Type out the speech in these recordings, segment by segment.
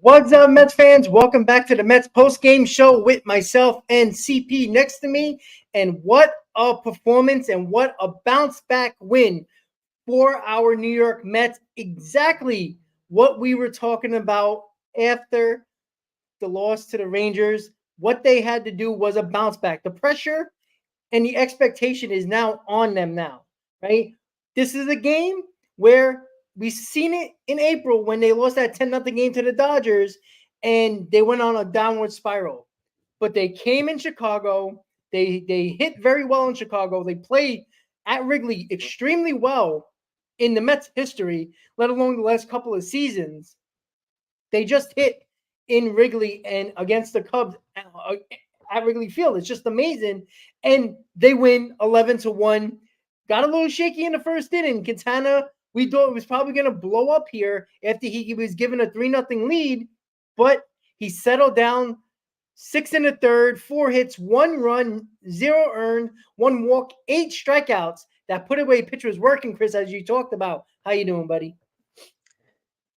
What's up, Mets fans? Welcome back to the Mets Postgame Show with myself and CP next to me. And what a performance and what a bounce back win for our New York Mets. Exactly what we were talking about after the loss to the Rangers. What they had to do was a bounce back. The pressure and the expectation is now on them now, right? This is a game where we've seen it in April when they lost that 10-0 game to the Dodgers and they went on a downward spiral. But they came in Chicago. They hit very well in Chicago. They played at Wrigley extremely well in the Mets history, let alone the last couple of seasons. They just hit in Wrigley and against the Cubs at Wrigley Field. It's just amazing. And they win 11-1. Got a little shaky in the first inning. Quintana, we thought it was probably going to blow up here after he was given a 3-0 lead, but he settled down 6 in the third, 4 hits, 1 run, 0 earned, 1 walk, 8 strikeouts. That put away pitch was working, Chris, as you talked about. How you doing, buddy?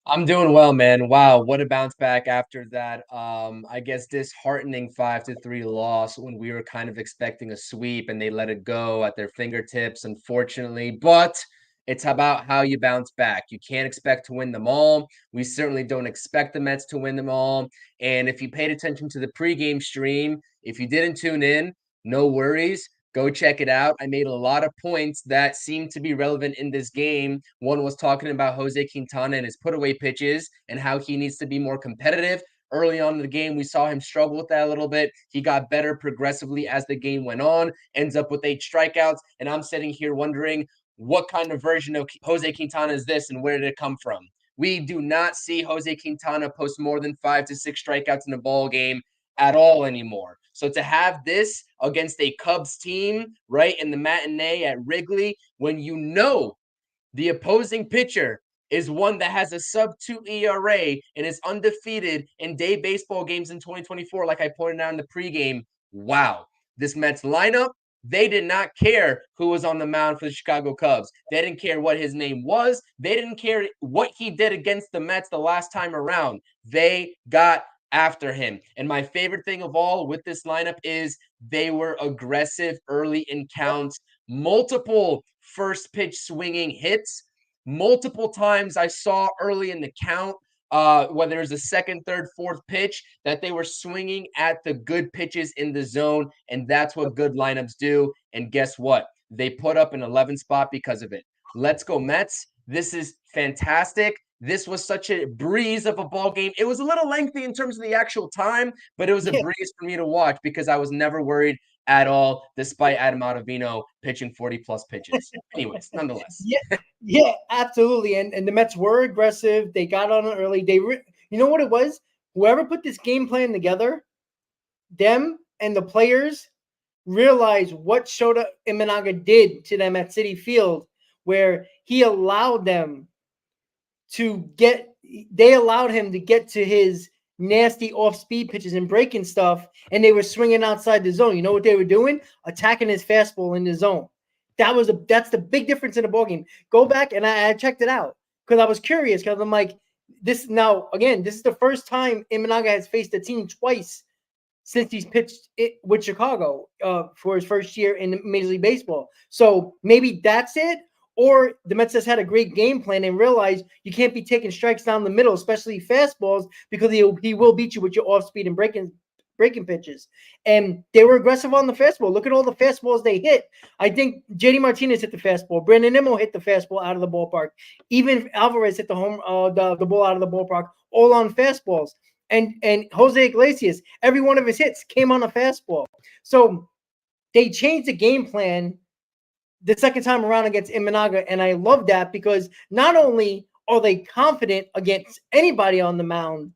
I'm doing well, man. Wow, what a bounce back after that. I guess disheartening 5-3 loss when we were kind of expecting a sweep and they let it go at their fingertips, unfortunately. But it's about how you bounce back. You can't expect to win them all. We certainly don't expect the Mets to win them all. And if you paid attention to the pregame stream, if you didn't tune in, no worries. Go check it out. I made a lot of points that seem to be relevant in this game. One was talking about Jose Quintana and his put away pitches and how he needs to be more competitive. Early on in the game, we saw him struggle with that a little bit. He got better progressively as the game went on, ends up with 8 strikeouts. And I'm sitting here wondering what kind of version of Jose Quintana is this and where did it come from? We do not see Jose Quintana post more than 5 to 6 strikeouts in a ball game at all anymore. So to have this against a Cubs team, right, in the matinee at Wrigley, when you know the opposing pitcher is one that has a sub-2 ERA and is undefeated in day baseball games in 2024, like I pointed out in the pregame, wow. This Mets lineup, they did not care who was on the mound for the Chicago Cubs. They didn't care what his name was. They didn't care what he did against the Mets the last time around. They got after him. And my favorite thing of all with this lineup is they were aggressive early in counts, multiple first pitch swinging hits. Multiple times I saw early in the count, whether it was the second, third, fourth pitch, that they were swinging at the good pitches in the zone. And that's what good lineups do. And guess what? They put up an 11 spot because of it. Let's go Mets. This is fantastic. This was such a breeze of a ball game. It was a little lengthy in terms of the actual time, but it was a breeze for me to watch because I was never worried at all, despite Adam Ottavino pitching 40-plus pitches. Anyways, nonetheless. Yeah, absolutely. And the Mets were aggressive. They got on it early. You know what it was? Whoever put this game plan together, them and the players realized what Shota Imanaga did to them at Citi Field, where he allowed them they allowed him to get to his nasty off-speed pitches and breaking stuff, and they were swinging outside the zone. You know what they were doing? Attacking his fastball in the zone. That's the big difference in the ballgame. Go back and I checked it out because I was curious because I'm like, this is the first time Imanaga has faced a team twice since he's pitched it with Chicago for his first year in Major League Baseball. So maybe that's it. Or the Mets just had a great game plan and realized you can't be taking strikes down the middle, especially fastballs, because he will beat you with your off speed and breaking pitches. And they were aggressive on the fastball. Look at all the fastballs they hit. I think JD Martinez hit the fastball. Brandon Nimmo hit the fastball out of the ballpark. Even Alvarez hit the ball out of the ballpark, all on fastballs. And Jose Iglesias, every one of his hits came on a fastball. So they changed the game plan the second time around against Imanaga, and I love that because not only are they confident against anybody on the mound,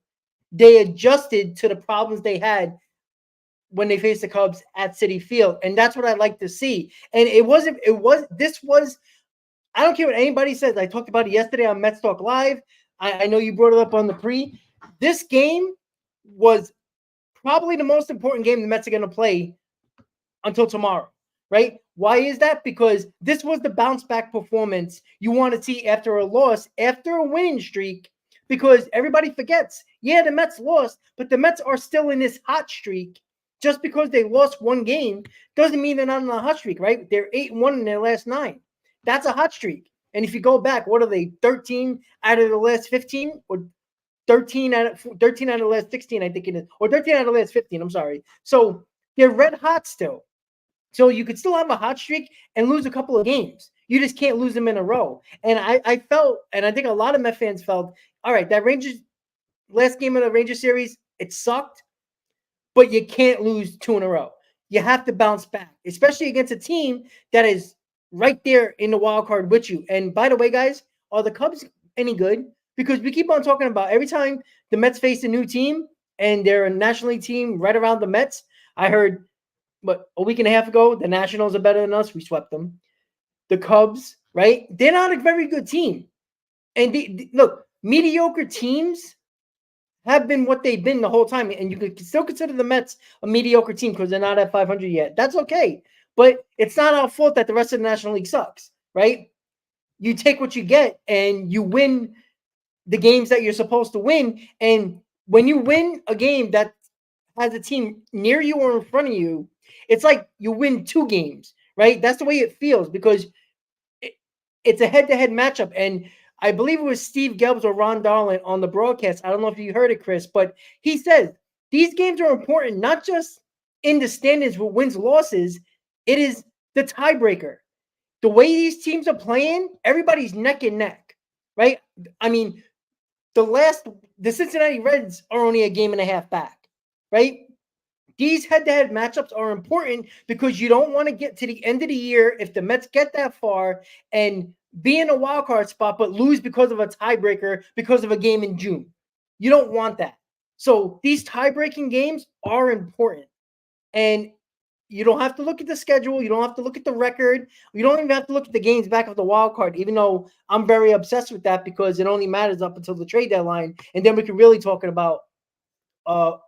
they adjusted to the problems they had when they faced the Cubs at Citi Field, and that's what I like to see. And I don't care what anybody says. I talked about it yesterday on Mets Talk Live. I know you brought it up on the pre. This game was probably the most important game the Mets are going to play until tomorrow. Right? Why is that? Because this was the bounce back performance you want to see after a loss, after a winning streak, because everybody forgets. Yeah, the Mets lost, but the Mets are still in this hot streak. Just because they lost one game doesn't mean they're not on a hot streak, right? They're 8-1 in their last 9. That's a hot streak. And if you go back, what are they? 13 out of the last 15, or 13 out of the last 16, I think it is, or 13 out of the last 15. I'm sorry. So they're red hot still. So you could still have a hot streak and lose a couple of games. You just can't lose them in a row. And I felt, and I think a lot of Met fans felt, all right, that Rangers last game of the Rangers series, it sucked, but you can't lose 2 in a row. You have to bounce back, especially against a team that is right there in the wild card with you. And by the way, guys, are the Cubs any good? Because we keep on talking about every time the Mets face a new team and they're a National League team right around the Mets. I heard, but a week and a half ago, the Nationals are better than us. We swept them. The Cubs, right? They're not a very good team. And look, mediocre teams have been what they've been the whole time. And you could still consider the Mets a mediocre team because they're not at 500 yet. That's okay. But it's not our fault that the rest of the National League sucks, right? You take what you get and you win the games that you're supposed to win. And when you win a game that has a team near you or in front of you, it's like you win 2 games, right? That's the way it feels because it's a head-to-head matchup. And I believe it was Steve Gelbs or Ron Darling on the broadcast. I don't know if you heard it, Chris, but he says these games are important, not just in the standings with wins, losses. It is the tiebreaker. The way these teams are playing, everybody's neck and neck, right? I mean, the Cincinnati Reds are only a game and a half back, right? These head-to-head matchups are important because you don't want to get to the end of the year if the Mets get that far and be in a wild card spot but lose because of a tiebreaker because of a game in June. You don't want that. So these tie-breaking games are important. And you don't have to look at the schedule. You don't have to look at the record. You don't even have to look at the games back of the wild card, even though I'm very obsessed with that because it only matters up until the trade deadline. And then we can really talk about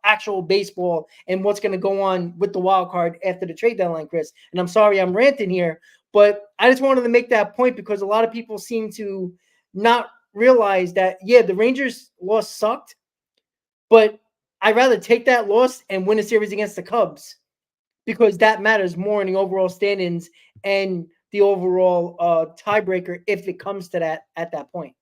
actual baseball and what's going to go on with the wild card after the trade deadline, Chris. And I'm sorry I'm ranting here, but I just wanted to make that point because a lot of people seem to not realize that, yeah, the Rangers loss sucked, but I'd rather take that loss and win a series against the Cubs because that matters more in the overall standings and the overall tiebreaker if it comes to that at that point.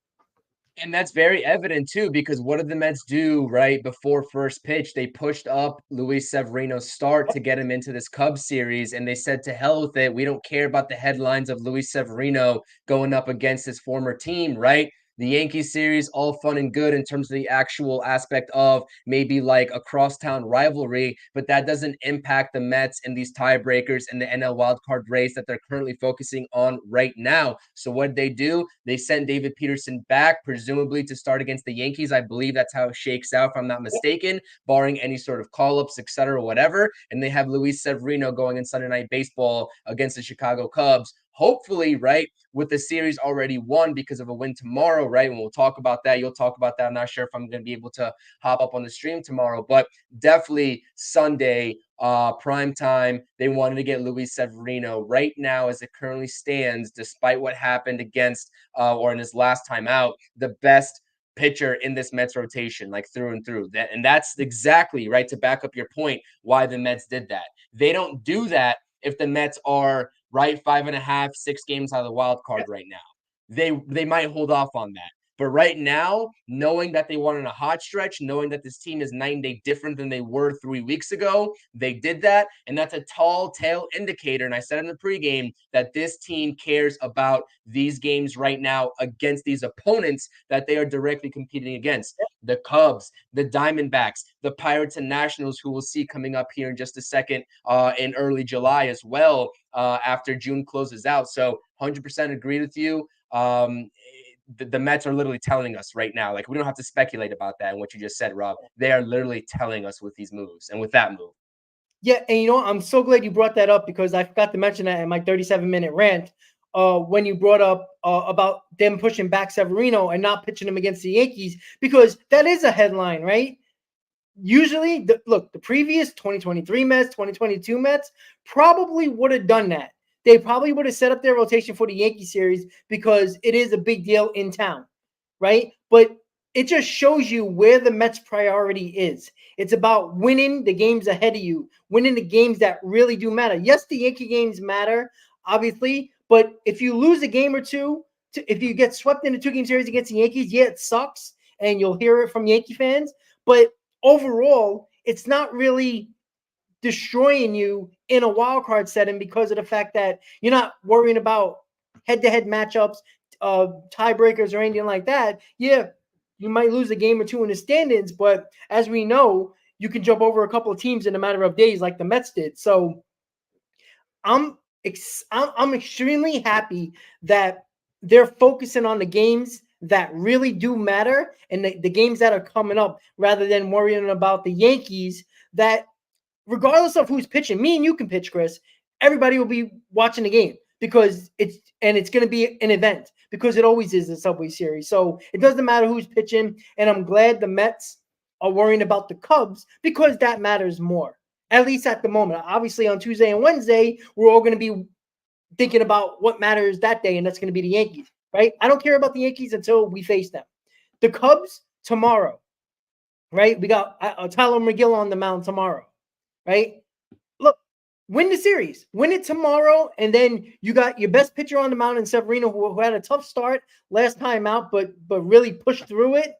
And that's very evident too, because what did the Mets do right before first pitch? They pushed up Luis Severino's start to get him into this Cubs series, and they said, to hell with it. We don't care about the headlines of Luis Severino going up against his former team, right? The Yankees series, all fun and good in terms of the actual aspect of maybe like a crosstown rivalry, but that doesn't impact the Mets in these tiebreakers in the NL wildcard race that they're currently focusing on right now. So what did they do? They sent David Peterson back, presumably to start against the Yankees. I believe that's how it shakes out, if I'm not mistaken, barring any sort of call-ups, etc., whatever. And they have Luis Severino going in Sunday Night Baseball against the Chicago Cubs. Hopefully, right, with the series already won because of a win tomorrow, right? And we'll talk about that. You'll talk about that. I'm not sure if I'm going to be able to hop up on the stream tomorrow, but definitely Sunday, prime time. They wanted to get Luis Severino right now, as it currently stands, despite what happened against or in his last time out, the best pitcher in this Mets rotation, like through and through. And that's exactly right, to back up your point, why the Mets did that. They don't do that if the Mets are right 5.5, 6 games out of the wild card right now. They might hold off on that. But right now, knowing that they won in a hot stretch, knowing that this team is night and day different than they were 3 weeks ago, they did that. And that's a tall tale indicator. And I said in the pregame that this team cares about these games right now against these opponents that they are directly competing against. The Cubs, the Diamondbacks, the Pirates and Nationals, who we'll see coming up here in just a second in early July as well, after June closes out. So 100% agree with you. The Mets are literally telling us right now, like, we don't have to speculate about that and what you just said, Rob. They are literally telling us with these moves and with that move. Yeah, and you know, I'm so glad you brought that up because I forgot to mention that in my 37-minute rant when you brought up about them pushing back Severino and not pitching him against the Yankees, because that is a headline, right? Usually, the previous 2023 Mets, 2022 Mets probably would have done that. They probably would have set up their rotation for the Yankee series because it is a big deal in town, right? But it just shows you where the Mets' priority is. It's about winning the games ahead of you, winning the games that really do matter. Yes, the Yankee games matter, obviously, but if you lose a game or two, if you get swept in a 2-game series against the Yankees, yeah, it sucks, and you'll hear it from Yankee fans. But overall, it's not really destroying you in a wild card setting because of the fact that you're not worrying about head-to-head matchups, tiebreakers, or anything like that. Yeah, you might lose a game or two in the standings, but as we know, you can jump over a couple of teams in a matter of days, like the Mets did. So I'm I'm extremely happy that they're focusing on the games that really do matter and the games that are coming up rather than worrying about the Yankees that regardless of who's pitching, me and you can pitch, Chris. Everybody will be watching the game because it's going to be an event because it always is the Subway Series. So it doesn't matter who's pitching, and I'm glad the Mets are worrying about the Cubs because that matters more. At least at the moment. Obviously, on Tuesday and Wednesday, we're all going to be thinking about what matters that day, and that's going to be the Yankees, right? I don't care about the Yankees until we face them. The Cubs tomorrow, right? We got Tyler McGill on the mound tomorrow, right? Look, win the series, win it tomorrow, and then you got your best pitcher on the mound in Severino, who had a tough start last time out, but really pushed through it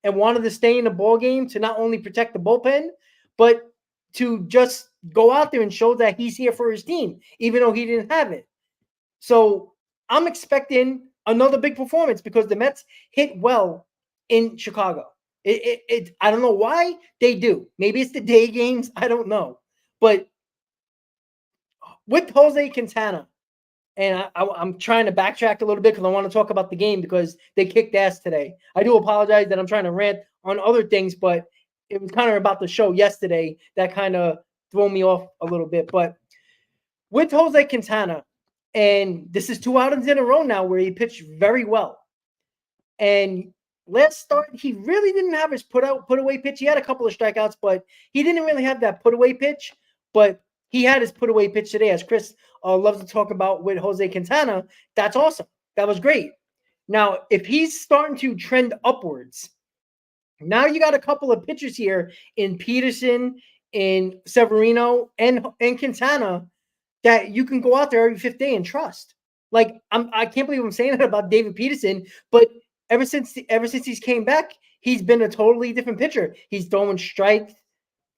and wanted to stay in the ball game to not only protect the bullpen, but to just go out there and show that he's here for his team, even though he didn't have it. So I'm expecting another big performance because the Mets hit well in Chicago. I don't know why they do. Maybe it's the day games. I don't know. But with Jose Quintana, and I'm trying to backtrack a little bit because I want to talk about the game because they kicked ass today. I do apologize that I'm trying to rant on other things, but it was kind of about the show yesterday that kind of threw me off a little bit. But with Jose Quintana, and this is 2 outings in a row now where he pitched very well. And last start, he really didn't have his put away pitch. He had a couple of strikeouts, but he didn't really have that put away pitch. But he had his put away pitch today, as Chris loves to talk about with Jose Quintana. That's awesome. That was great. Now, if he's starting to trend upwards, now you got a couple of pitchers here in Peterson, in Severino, and Quintana that you can go out there every 5th day and trust. Like I can't believe I'm saying that about David Peterson, but ever since he's came back, he's been a totally different pitcher. He's throwing strikes.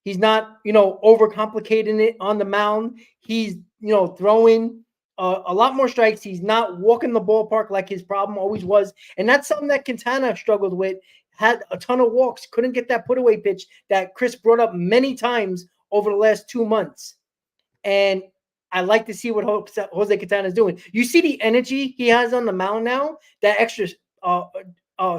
He's not, overcomplicating it on the mound. He's, throwing a lot more strikes. He's not walking the ballpark like his problem always was. And that's something that Quintana struggled with. Had a ton of walks, couldn't get that put away pitch that Chris brought up many times over the last 2 months. And I like to see what Jose Quintana is doing. You see the energy he has on the mound now, that extra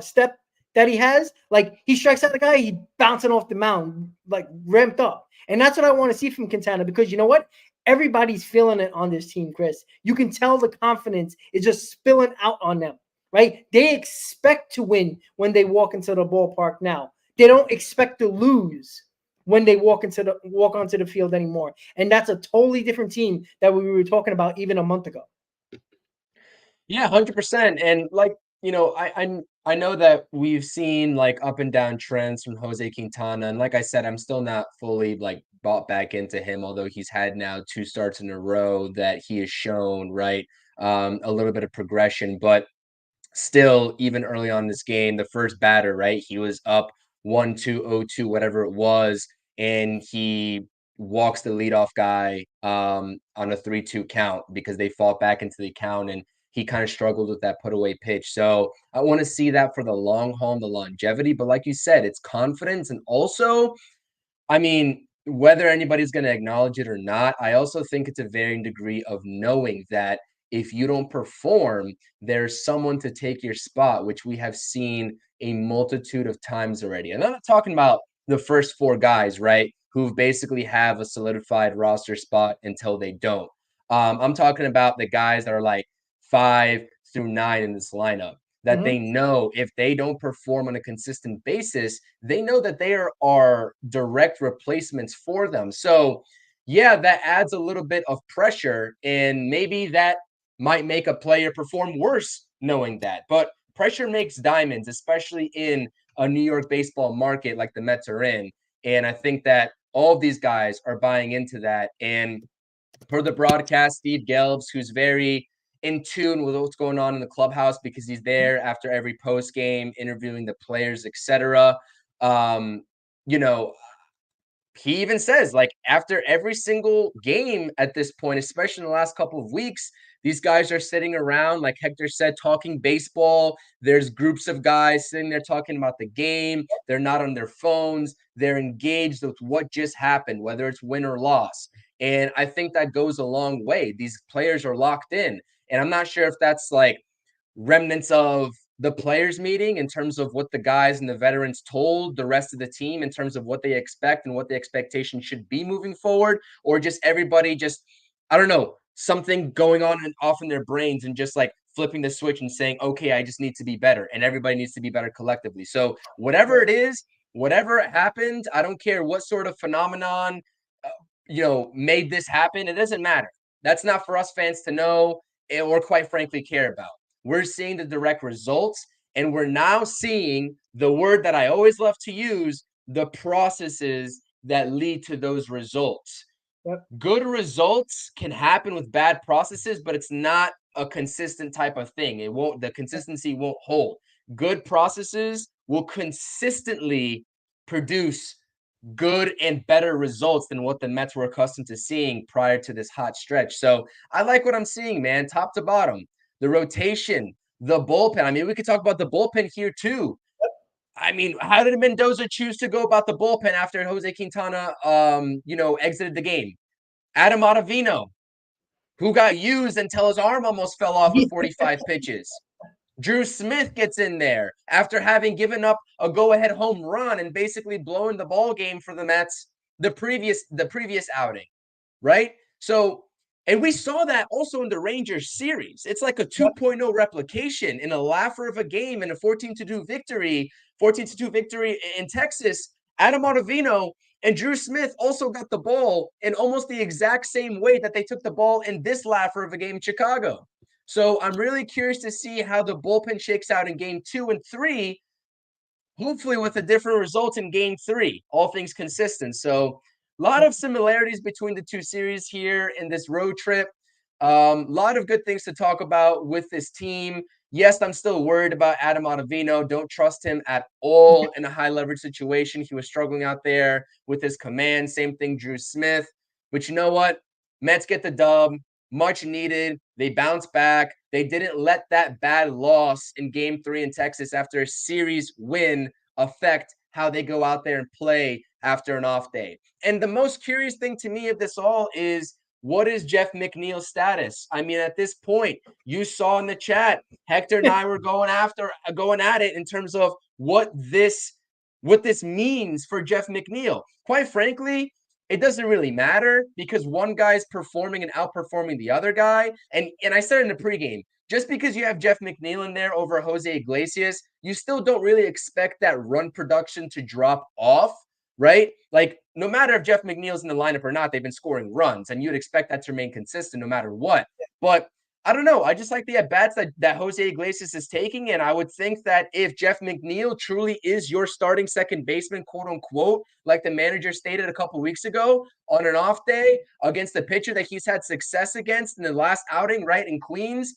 step that he has. Like he strikes out the guy, he bouncing off the mound, like ramped up. And that's what I want to see from Quintana because you know what? Everybody's feeling it on this team, Chris. You can tell the confidence is just spilling out on them, right? They expect to win when they walk into the ballpark now. They don't expect to lose when they walk onto the field anymore. And that's a totally different team that we were talking about even a month ago. Yeah, 100%. And like, I know that we've seen like up and down trends from Jose Quintana. And like I said, I'm still not fully like bought back into him, although he's had now 2 starts in a row that he has shown, right? A little bit of progression, but still, even early on in this game, the first batter, right? He was up 1-2, 0-2, whatever it was, and he walks the leadoff guy on a 3-2 count because they fought back into the count and he kind of struggled with that put away pitch. So I want to see that for the long haul and the longevity. But like you said, it's confidence and also I mean, whether anybody's going to acknowledge it or not, I also think it's a varying degree of knowing that if you don't perform, there's someone to take your spot, which we have seen a multitude of times already. And I'm not talking about the first 4 guys, right, who basically have a solidified roster spot until they don't. I'm talking about the guys that are like 5 through 9 in this lineup that they know if they don't perform on a consistent basis, they know that they are direct replacements for them. So, yeah, that adds a little bit of pressure, and maybe that might make a player perform worse knowing that. But pressure makes diamonds, especially in a New York baseball market like the Mets are in. And I think that all of these guys are buying into that. And for the broadcast, Steve Gelbs, who's very in tune with what's going on in the clubhouse because he's there after every post game, interviewing the players, etc. You know, he even says, like, after every single game at this point, especially in the last couple of weeks, these guys are sitting around, like Hector said, talking baseball. There's groups of guys sitting there talking about the game. They're not on their phones. They're engaged with what just happened, whether it's win or loss. And I think that goes a long way. These players are locked in. And I'm not sure if that's like remnants of the players meeting in terms of what the guys and the veterans told the rest of the team in terms of what they expect and what the expectation should be moving forward, or just everybody just, I don't know, something going on and off in their brains and just like flipping the switch and saying, okay, I just need to be better and everybody needs to be better collectively. So whatever it is, whatever happened, I don't care what sort of phenomenon, made this happen. It doesn't matter. That's not for us fans to know or quite frankly care about. We're seeing the direct results, and we're now seeing the word that I always love to use, the processes that lead to those results. Yep. Good results can happen with bad processes, but it's not a consistent type of thing. The consistency won't hold. Good processes will consistently produce good and better results than what the Mets were accustomed to seeing prior to this hot stretch. So I like what I'm seeing, man, top to bottom. The rotation, the bullpen. I mean, we could talk about the bullpen here too. I mean, how did Mendoza choose to go about the bullpen after Jose Quintana, exited the game? Adam Ottavino, who got used until his arm almost fell off with 45 pitches. Drew Smith gets in there after having given up a go-ahead home run and basically blowing the ball game for the Mets the previous outing, right? So, and we saw that also in the Rangers series. It's like a 2.0 replication in a laugher of a game and a 14-2 victory in Texas. Adam Ottavino and Drew Smith also got the ball in almost the exact same way that they took the ball in this laugher of a game in Chicago. So I'm really curious to see how the bullpen shakes out in game 2 and 3, hopefully with a different result in game 3, all things consistent. So a lot of similarities between the two series here in this road trip. A lot of good things to talk about with this team. Yes, I'm still worried about Adam Ottavino. Don't trust him at all in a high leverage situation. He was struggling out there with his command. Same thing, Drew Smith. But you know what? Mets get the dub. Much needed. They bounce back. They didn't let that bad loss in game 3 in Texas after a series win affect how they go out there and play after an off day. And the most curious thing to me of this all is, what is Jeff McNeil's status? I mean, at this point, you saw in the chat, Hector and I were going at it in terms of what this means for Jeff McNeil. Quite frankly, it doesn't really matter because one guy's performing and outperforming the other guy. And I said in the pregame, just because you have Jeff McNeil in there over Jose Iglesias, you still don't really expect that run production to drop off, right? Like, no matter if Jeff McNeil's in the lineup or not, they've been scoring runs, and you'd expect that to remain consistent no matter what. But I don't know. I just like the at-bats that Jose Iglesias is taking, and I would think that if Jeff McNeil truly is your starting second baseman, quote-unquote, like the manager stated a couple weeks ago, on an off day against the pitcher that he's had success against in the last outing, right, in Queens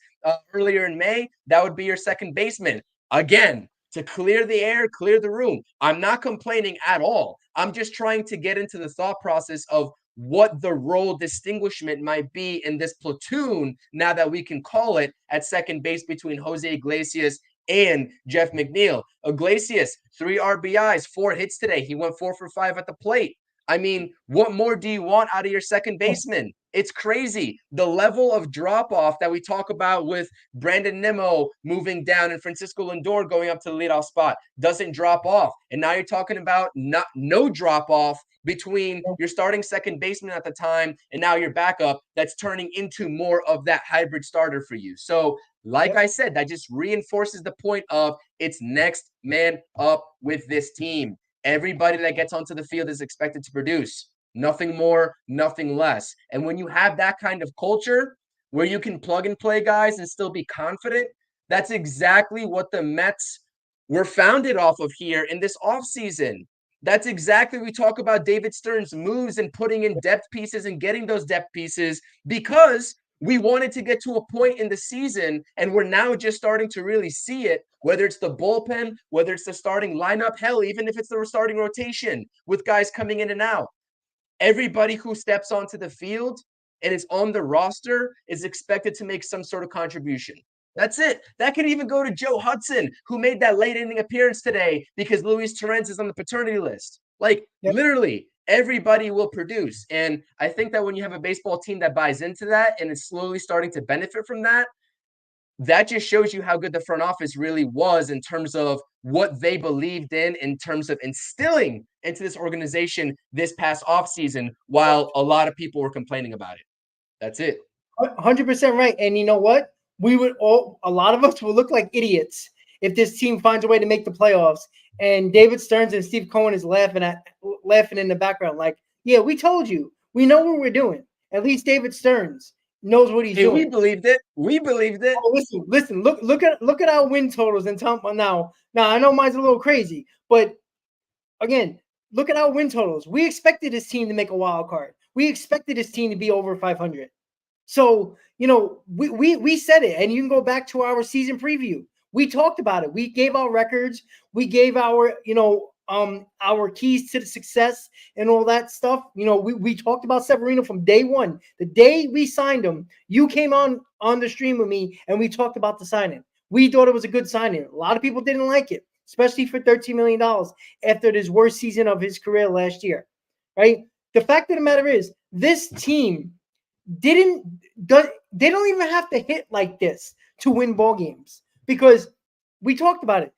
earlier in May, that would be your second baseman. Again, to clear the air, clear the room. I'm not complaining at all. I'm just trying to get into the thought process of what the role distinguishment might be in this platoon now that we can call it at second base between Jose Iglesias and Jeff McNeil. Iglesias, 3 RBIs, 4 hits today. He went 4 for 5 at the plate. I mean, what more do you want out of your second baseman? It's crazy. The level of drop-off that we talk about with Brandon Nimmo moving down and Francisco Lindor going up to the leadoff spot doesn't drop off. And now you're talking about no drop-off between your starting second baseman at the time and now your backup that's turning into more of that hybrid starter for you. So, like I said, that just reinforces the point of it's next man up with this team. Everybody that gets onto the field is expected to produce. Nothing more, nothing less. And when you have that kind of culture where you can plug and play guys and still be confident, that's exactly what the Mets were founded off of here in this offseason. That's exactly we talk about David Stern's moves and putting in depth pieces and getting those depth pieces because we wanted to get to a point in the season, and we're now just starting to really see it, whether it's the bullpen, whether it's the starting lineup, hell, even if it's the starting rotation with guys coming in and out. Everybody who steps onto the field and is on the roster is expected to make some sort of contribution. That's it. That could even go to Joe Hudson, who made that late inning appearance today because Luis Torrens is on the paternity list. Like, literally, everybody will produce. And I think that when you have a baseball team that buys into that and is slowly starting to benefit from that, that just shows you how good the front office really was in terms of what they believed in terms of instilling into this organization this past offseason, while a lot of people were complaining about it. That's it. 100% right. And you know what? A lot of us will look like idiots if this team finds a way to make the playoffs. And David Stearns and Steve Cohen is laughing in the background, like, yeah, we told you. We know what we're doing. At least David Stearns knows what he's doing. We believed it. We believed it. Oh, listen. Look at our win totals and tell now. Now I know mine's a little crazy, but again, look at our win totals. We expected this team to make a wild card. We expected this team to be over 500. So, we said it, and you can go back to our season preview. We talked about it. We gave our records. We gave our keys to the success and all that stuff. We talked about Severino from day one. The day we signed him, you came on the stream with me, and we talked about the signing. We thought it was a good signing. A lot of people didn't like it, especially for $13 million after his worst season of his career last year, right? The fact of the matter is, this team they don't even have to hit like this to win ball games, because we talked about it.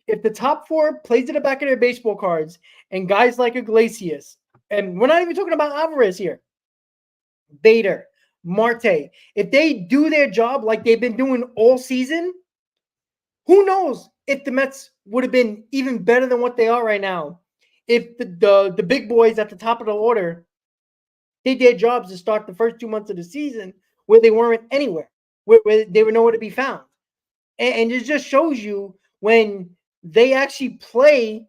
If the top four plays to the back of their baseball cards and guys like Iglesias, and we're not even talking about Alvarez here, Bader, Marte, if they do their job like they've been doing all season, who knows if the Mets would have been even better than what they are right now if the big boys at the top of the order did their jobs to start the first 2 months of the season where they weren't anywhere, where they were nowhere to be found. And it just shows you when they actually play,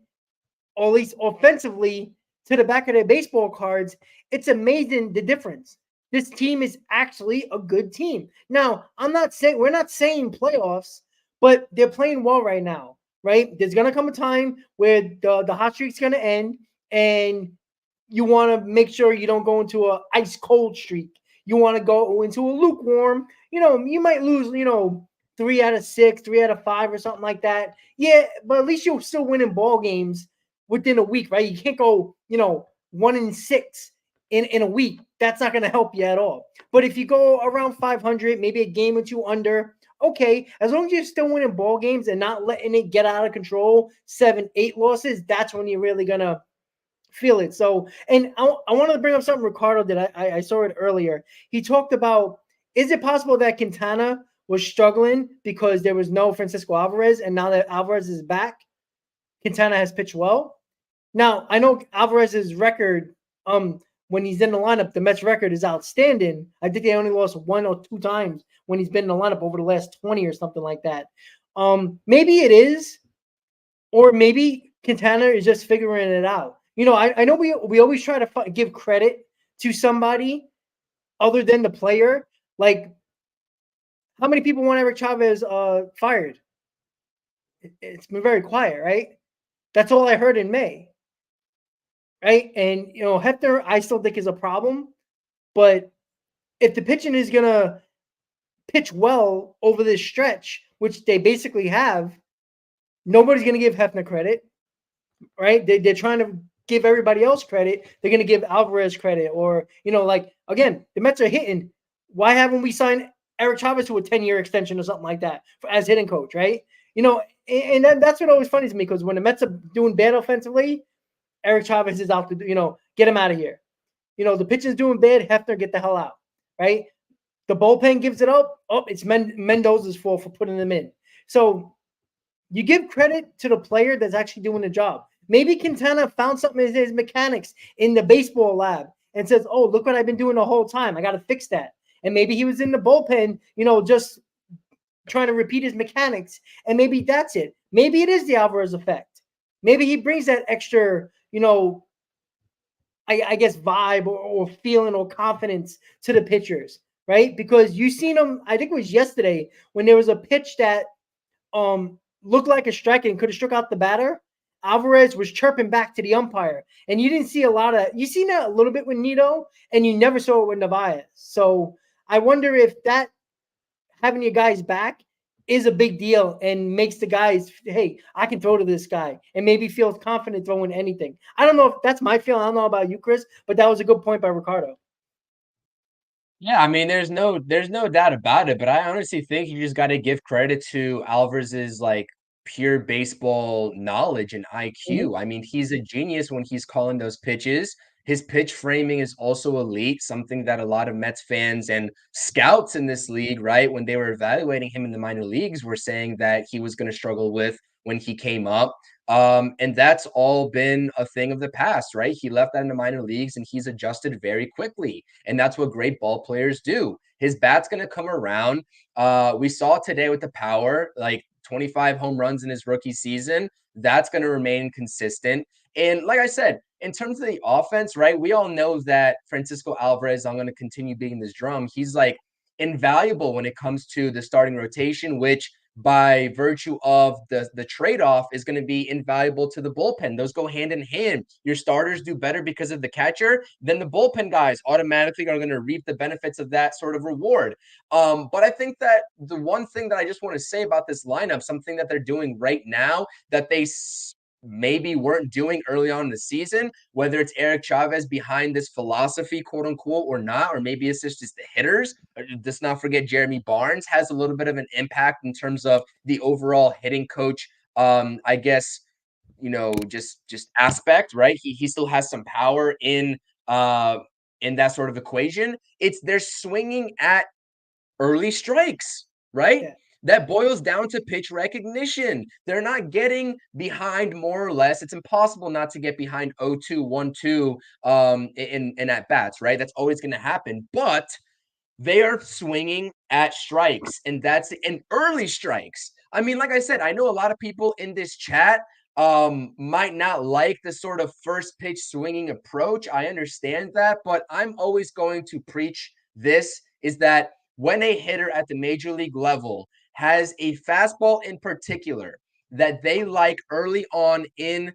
or at least offensively, to the back of their baseball cards, it's amazing the difference. This team is actually a good team. Now, we're not saying playoffs, but they're playing well right now, right? There's going to come a time where the hot streak's going to end, and you want to make sure you don't go into an ice cold streak. You want to go into a lukewarm. You might lose, 3 out of 6, 3 out of 5 or something like that. Yeah, but at least you're still winning ball games within a week, right? You can't go, 1-6 in a week. That's not going to help you at all. But if you go around 500, maybe a game or two under, okay, as long as you're still winning ball games and not letting it get out of control, 7, 8 losses, that's when you're really going to feel it. So, and I wanted to bring up something Ricardo did. I saw it earlier. He talked about, is it possible that Quintana was struggling because there was no Francisco Alvarez, and now that Alvarez is back, Quintana has pitched well? Now, I know Alvarez's record, when he's in the lineup, the Mets record is outstanding. I think they only lost 1 or 2 times when he's been in the lineup over the last 20 or something like that. Maybe it is, or maybe Quintana is just figuring it out. I know we always try to give credit to somebody other than the player. Like, how many people want Eric Chavez fired? It's been very quiet, right? That's all I heard in May, right? And, Hefner, I still think is a problem. But if the pitching is going to pitch well over this stretch, which they basically have, nobody's going to give Hefner credit, right? They're trying to give everybody else credit. They're going to give Alvarez credit, or, again, the Mets are hitting. Why haven't we signed Eric Chavez to a 10-year extension or something like that as hitting coach, right? And that's what always funny to me, because when the Mets are doing bad offensively, Eric Chavez is out to, get him out of here. The pitcher's doing bad, Hefner, get the hell out, right? The bullpen gives it up. Oh, it's Mendoza's fault for putting them in. So you give credit to the player that's actually doing the job. Maybe Quintana found something in his mechanics in the baseball lab and says, oh, look what I've been doing the whole time. I got to fix that. And maybe he was in the bullpen, just trying to repeat his mechanics. And maybe that's it. Maybe it is the Alvarez effect. Maybe he brings that extra, I guess vibe or feeling or confidence to the pitchers, right? Because you seen him, I think it was yesterday when there was a pitch that looked like a strike and could have struck out the batter. Alvarez was chirping back to the umpire, and you didn't see a lot of. You seen that a little bit with Nito, and you never saw it with Narvaez. So I wonder if that having your guys back is a big deal and makes the guys, hey, I can throw to this guy, and maybe feels confident throwing anything. I don't know if that's my feeling. I don't know about you, Chris, but that was a good point by Ricardo. Yeah, I mean, there's no doubt about it, but I honestly think you just got to give credit to Alvarez's like pure baseball knowledge and Mm-hmm. IQ. I mean, he's a genius when he's calling those pitches. His pitch framing is also elite, something that a lot of Mets fans and scouts in this league, right, when they were evaluating him in the minor leagues, were saying that he was going to struggle with when he came up. And that's all been a thing of the past, right? He left that in the minor leagues and he's adjusted very quickly. And that's what great ball players do. His bat's going to come around. We saw today with the power, like 25 home runs in his rookie season. That's going to remain consistent. And like I said, in terms of the offense, right, we all know that Francisco Alvarez, I'm going to continue beating this drum. He's like invaluable when it comes to the starting rotation, which by virtue of the trade-off is going to be invaluable to the bullpen. Those go hand in hand. Your starters do better because of the catcher, then the bullpen guys automatically are going to reap the benefits of that sort of reward. But I think that the one thing that I just want to say about this lineup, something that they're doing right now that they maybe weren't doing early on in the season, whether it's Eric Chavez behind this philosophy, quote unquote, or not, or maybe it's just the hitters. Let's not forget Jeremy Barnes has a little bit of an impact in terms of the overall hitting coach, I guess, just aspect, right? He still has some power in that sort of equation. It's they're swinging at early strikes, right? Yeah. That boils down to pitch recognition. They're not getting behind more or less. It's impossible not to get behind 0-2, 1-2 in at bats, right? That's always going to happen. But they are swinging at strikes, and that's in early strikes. I mean, like I said, I know a lot of people in this chat might not like the sort of first pitch swinging approach. I understand that, but I'm always going to preach this is that when a hitter at the major league level has a fastball in particular that they like early on in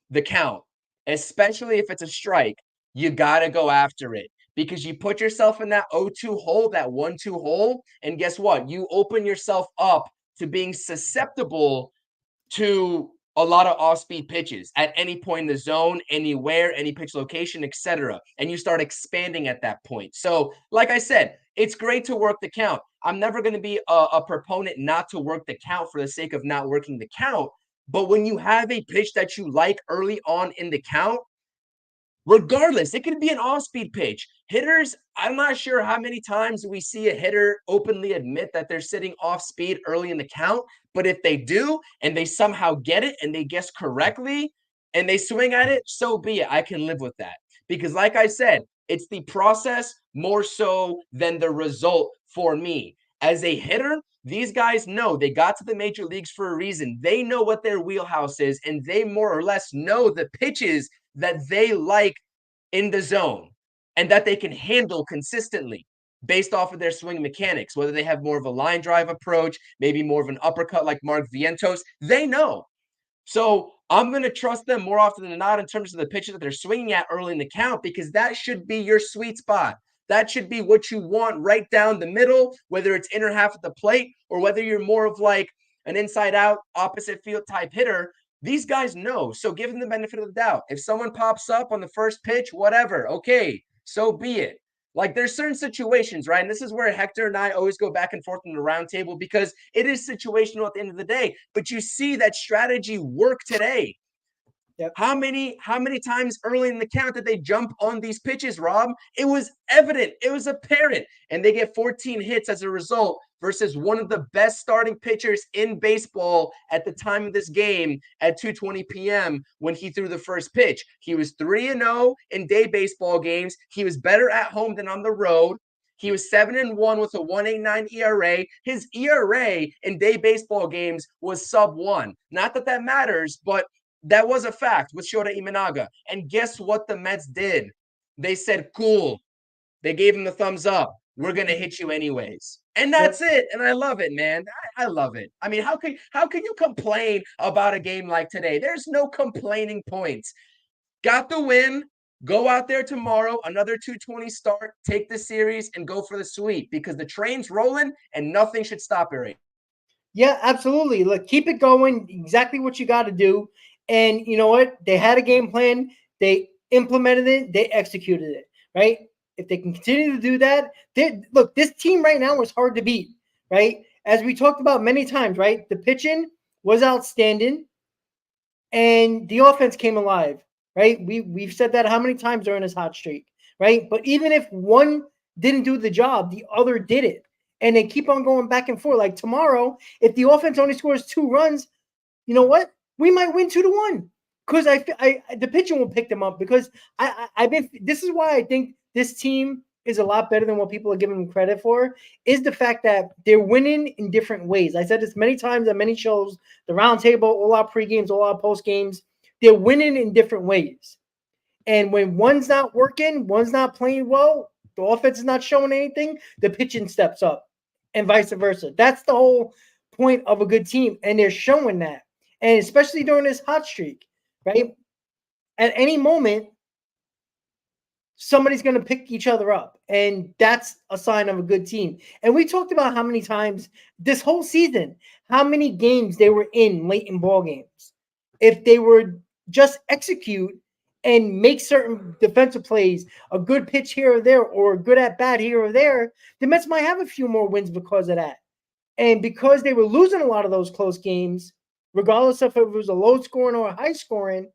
the count, especially if it's a strike, you got to go after it because you put yourself in that 0-2 hole, that 1-2 hole, and guess what? You open yourself up to being susceptible to a lot of off-speed pitches at any point in the zone, anywhere, any pitch location, etc. And you start expanding at that point. So, like I said, it's great to work the count. I'm never going to be a proponent not to work the count for the sake of not working the count. But when you have a pitch that you like early on in the count, regardless, it could be an off-speed pitch. Hitters, I'm not sure how many times we see a hitter openly admit that they're sitting off speed early in the count, but if they do and they somehow get it and they guess correctly and they swing at it, so be it. I can live with that. Because like I said, it's the process more so than the result for me. As a hitter, these guys know they got to the major leagues for a reason. They know what their wheelhouse is, and they more or less know the pitches that they like in the zone and that they can handle consistently based off of their swing mechanics, whether they have more of a line drive approach, maybe more of an uppercut like Mark Vientos, they know. So I'm going to trust them more often than not in terms of the pitches that they're swinging at early in the count because that should be your sweet spot. That should be what you want right down the middle, whether it's inner half of the plate or whether you're more of like an inside out opposite field type hitter. These guys know. So give them the benefit of the doubt. If someone pops up on the first pitch, whatever, okay, so be it. Like there's certain situations, right? And this is where Hector and I always go back and forth in the roundtable because it is situational at the end of the day. But you see that strategy work today. Yep. How many times early in the count did they jump on these pitches, Rob? It was evident. It was apparent. And they get 14 hits as a result versus one of the best starting pitchers in baseball at the time of this game at 2:20 p.m. when he threw the first pitch. He was 3-0 in day baseball games. He was better at home than on the road. He was 7-1 with a 1.89 ERA. His ERA in day baseball games was sub-1. Not that that matters, but that was a fact with Shota Imanaga. And guess what the Mets did? They said, cool. They gave him the thumbs up. We're gonna hit you anyways, and that's it. And I love it, man. I love it. I mean, how can you complain about a game like today? There's no complaining points. Got the win. Go out there tomorrow, another 220 start, take the series, and go for the sweep because the train's rolling and nothing should stop it right. Yeah, absolutely. Look, keep it going. Exactly what you got to do. And you know what? They had a game plan. They implemented it. They executed it. Right? If they can continue to do that, look, this team right now is hard to beat. Right? As we talked about many times. Right? The pitching was outstanding, and the offense came alive. Right? We've said that how many times during this hot streak. Right? But even if one didn't do the job, the other did it. And they keep on going back and forth. Like tomorrow, if the offense only scores 2 runs, you know what? We might win 2-1 because the pitching will pick them up. Because I've been. This is why I think this team is a lot better than what people are giving them credit for. Is the fact that they're winning in different ways. I said this many times on many shows. The roundtable, all our pre-games, all our post-games. They're winning in different ways. And when one's not working, one's not playing well, the offense is not showing anything, the pitching steps up and vice versa. That's the whole point of a good team. And they're showing that. And especially during this hot streak, right? At any moment, somebody's going to pick each other up. And that's a sign of a good team. And we talked about how many times this whole season, how many games they were in late in ball games. If they were just execute and make certain defensive plays, a good pitch here or there, or a good at bat here or there, the Mets might have a few more wins because of that. And because they were losing a lot of those close games, regardless of if it was a low scoring or a high scoring,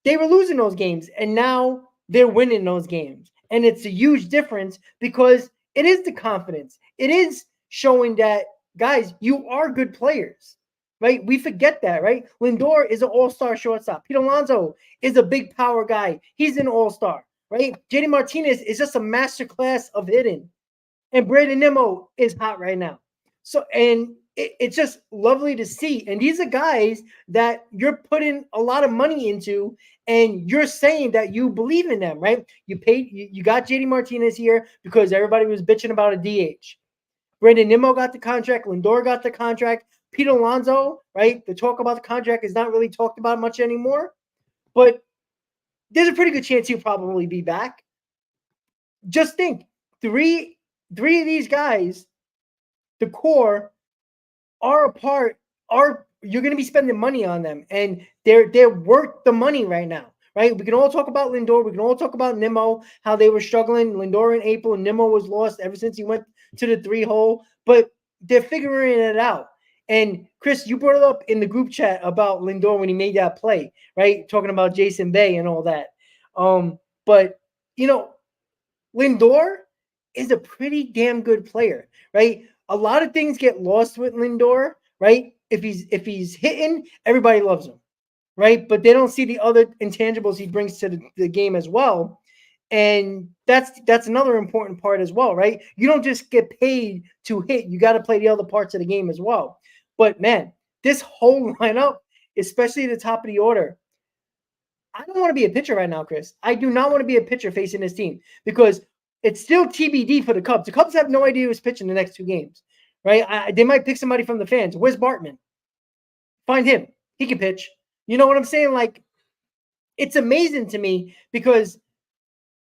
they were losing those games. And now they're winning those games. And it's a huge difference because it is the confidence. It is showing that, guys, you are good players. Right? We forget that, right? Lindor is an all-star shortstop. Pete Alonso is a big power guy. He's an all-star, right? JD Martinez is just a masterclass of hitting. And Brandon Nimmo is hot right now. So, and it's just lovely to see. And these are guys that you're putting a lot of money into, and you're saying that you believe in them, right? You got JD Martinez here because everybody was bitching about a DH. Brandon Nimmo got the contract. Lindor got the contract. Pete Alonso, right? The talk about the contract is not really talked about much anymore, but there's a pretty good chance he'll probably be back. Just think, three of these guys, the core, are a part. You're going to be spending money on them, and they're worth the money right now, right? We can all talk about Lindor. We can all talk about Nimmo, how they were struggling. Lindor in April, and Nimmo was lost ever since he went to the 3-hole, but they're figuring it out. And Chris, you brought it up in the group chat about Lindor when he made that play, right? Talking about Jason Bay and all that. But you know, Lindor is a pretty damn good player, right? A lot of things get lost with Lindor, right? If he's hitting, everybody loves him, right? But they don't see the other intangibles he brings to the game as well. And that's another important part as well, right? You don't just get paid to hit. You got to play the other parts of the game as well. But man, this whole lineup, especially at the top of the order, I don't want to be a pitcher right now, Chris. I do not want to be a pitcher facing this team because it's still TBD for the Cubs. The Cubs have no idea who's pitching the next 2 games, right? They might pick somebody from the fans. Where's Bartman? Find him. He can pitch. You know what I'm saying? Like, it's amazing to me because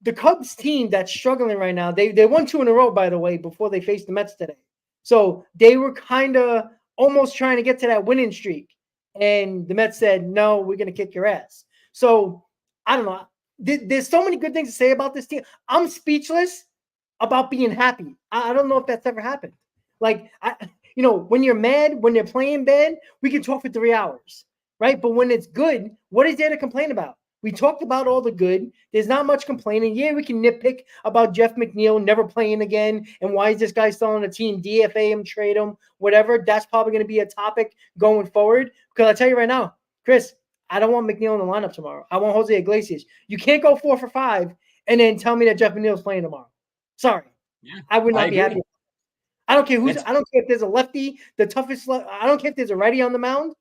the Cubs team that's struggling right now, they won 2 in a row, by the way, before they faced the Mets today. So they were kind of almost trying to get to that winning streak. And the Mets said, no, we're going to kick your ass. So I don't know. There's so many good things to say about this team. I'm speechless about being happy. I don't know if that's ever happened. Like, when you're mad, when they're playing bad, we can talk for 3 hours, right? But when it's good, what is there to complain about? We talked about all the good. There's not much complaining. Yeah, we can nitpick about Jeff McNeil never playing again and why is this guy still on the team, DFA him, trade him, whatever. That's probably going to be a topic going forward. Because I'll tell you right now, Chris, I don't want McNeil in the lineup tomorrow. I want Jose Iglesias. You can't go 4 for 5 and then tell me that Jeff McNeil's playing tomorrow. Sorry. Yeah, I would I not be agree. happy. I don't care It's I don't care if there's a lefty, the toughest. I don't care if there's a righty on the mound.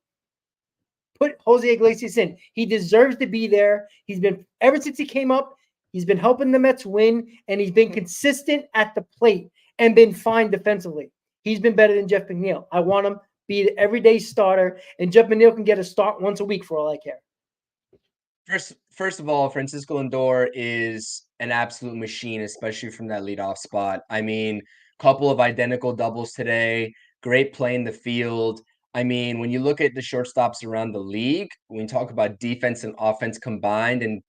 Put Jose Iglesias in. He deserves to be there. He's been ever since he came up. He's been helping the Mets win, and he's been consistent at the plate and been fine defensively. He's been better than Jeff McNeil. I want him be the everyday starter, and Jeff McNeil can get a start once a week for all I care. First of all, Francisco Lindor is an absolute machine, especially from that leadoff spot. I mean, couple of identical doubles today, great play in the field. I mean, when you look at the shortstops around the league, when you talk about defense and offense combined and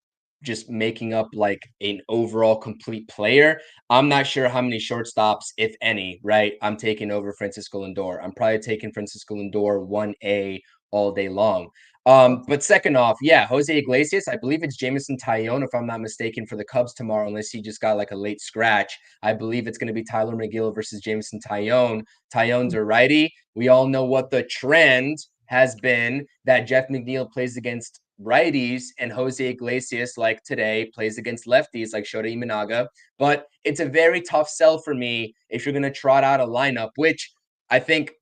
just making up like an overall complete player, I'm not sure how many shortstops, if any, right? I'm taking over Francisco Lindor. I'm probably taking Francisco Lindor 1A all day long. But second off, yeah, Jose Iglesias, I believe it's Jameson Taillon, if I'm not mistaken, for the Cubs tomorrow, unless he just got like a late scratch. I believe it's going to be Tyler McGill versus Jameson Taillon. Taillon's a righty. We all know what the trend has been, that Jeff McNeil plays against righties and Jose Iglesias, like today, plays against lefties like Shota Imanaga. But it's a very tough sell for me if you're going to trot out a lineup, which I think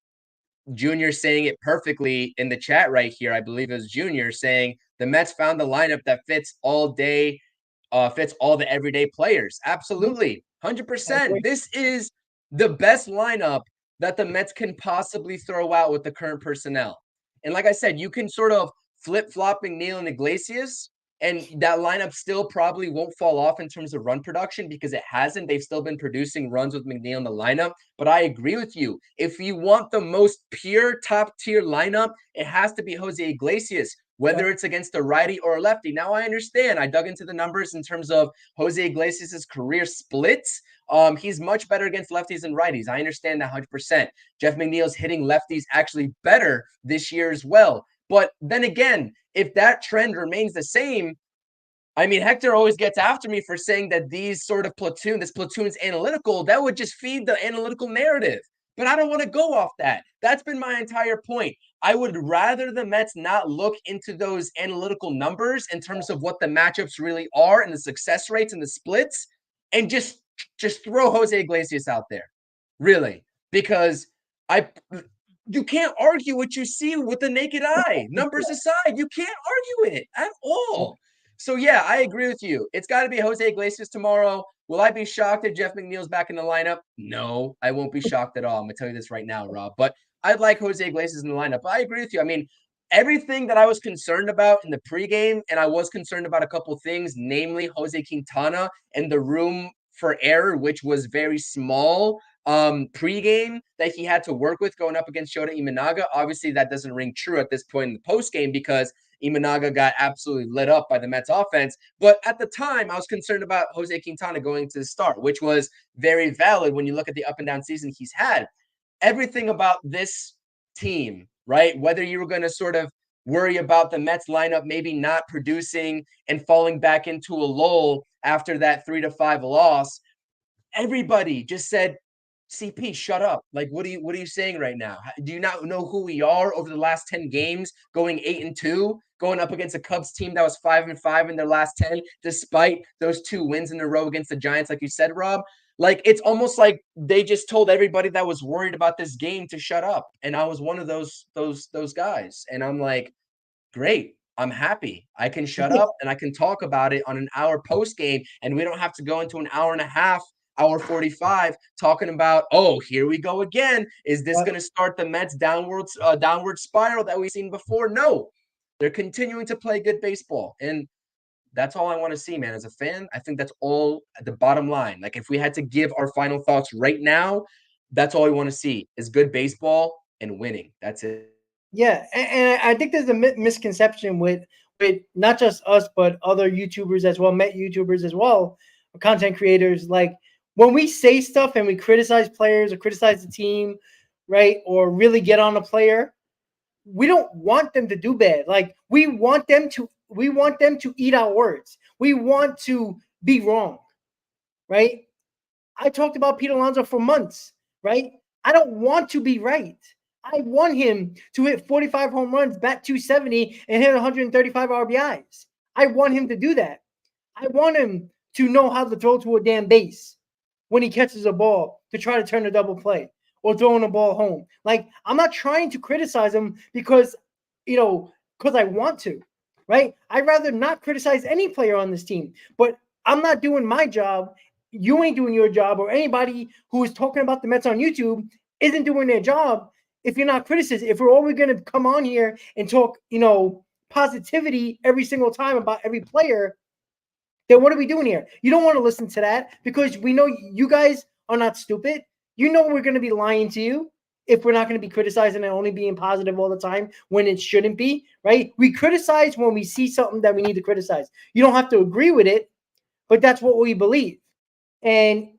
Junior saying it perfectly in the chat right here. I believe it was Junior saying the Mets found a lineup that fits all day, fits all the everyday players. Absolutely. 100%. This is the best lineup that the Mets can possibly throw out with the current personnel. And like I said, you can sort of flip-flop McNeil and Iglesias, and that lineup still probably won't fall off in terms of run production because it hasn't. They've still been producing runs with McNeil in the lineup. But I agree with you. If you want the most pure top tier lineup, it has to be Jose Iglesias, whether it's against a righty or a lefty. Now, I understand. I dug into the numbers in terms of Jose Iglesias' career splits. He's much better against lefties and righties. I understand that 100%. Jeff McNeil's hitting lefties actually better this year as well. But then again, if that trend remains the same, I mean, Hector always gets after me for saying that this platoon's analytical. That would just feed the analytical narrative. But I don't want to go off that. That's been my entire point. I would rather the Mets not look into those analytical numbers in terms of what the matchups really are and the success rates and the splits, and just throw Jose Iglesias out there. Really. Because I you can't argue what you see with the naked eye. Numbers aside, you can't argue it at all. So yeah, I agree with you. It's got to be Jose Iglesias tomorrow. Will I be shocked if Jeff McNeil's back in the lineup? No, I won't be shocked at all. I'm gonna tell you this right now, Rob. But I'd like Jose Iglesias in the lineup. But I agree with you. I mean, everything that I was concerned about in the pregame, and I was concerned about a couple things, namely Jose Quintana and the room for error, which was very small pregame that he had to work with going up against Shota Imanaga. Obviously, that doesn't ring true at this point in the postgame because Imanaga got absolutely lit up by the Mets offense. But at the time, I was concerned about Jose Quintana going to the start, which was very valid when you look at the up and down season he's had. Everything about this team, right? Whether you were going to sort of worry about the Mets lineup maybe not producing and falling back into a lull after that 3-5 loss, everybody just said, CP, shut up. Like, what are you saying right now? Do you not know who we are over the last 10 games, going 8-2, going up against a Cubs team that was 5-5 in their last 10, despite those 2 wins in a row against the Giants, like you said, Rob? Like, it's almost like they just told everybody that was worried about this game to shut up. And I was one of those guys. And I'm like, great. I'm happy. I can shut up and I can talk about it on an hour post game, and we don't have to go into an hour and a half, hour 45, talking about, oh, here we go again. Is this going to start the Mets downward spiral that we've seen before? No, they're continuing to play good baseball, and that's all I want to see, man. As a fan, I think that's all at the bottom line. Like, if we had to give our final thoughts right now, that's all we want to see is good baseball and winning. That's it. Yeah, and I think there's a misconception with not just us but other YouTubers as well, Met YouTubers as well, content creators. Like, when we say stuff and we criticize players or criticize the team, right, or really get on a player, we don't want them to do bad. Like, we want them to eat our words. We want to be wrong, right? I talked about Pete Alonso for months, right? I don't want to be right. I want him to hit 45 home runs, bat 270, and hit 135 RBIs. I want him to do that. I want him to know how to throw to a damn base. when he catches a ball to try to turn a double play or throwing a ball home. Like, I'm not trying to criticize him because, because I want to, right? I'd rather not criticize any player on this team, but I'm not doing my job. You ain't doing your job, or anybody who is talking about the Mets on YouTube isn't doing their job if you're not criticizing. If we're always going to come on here and talk, positivity every single time about every player, then what are we doing here? You don't want to listen to that because we know you guys are not stupid. You know we're going to be lying to you if we're not going to be criticizing and only being positive all the time when it shouldn't be, right? We criticize when we see something that we need to criticize. You don't have to agree with it, but that's what we believe. And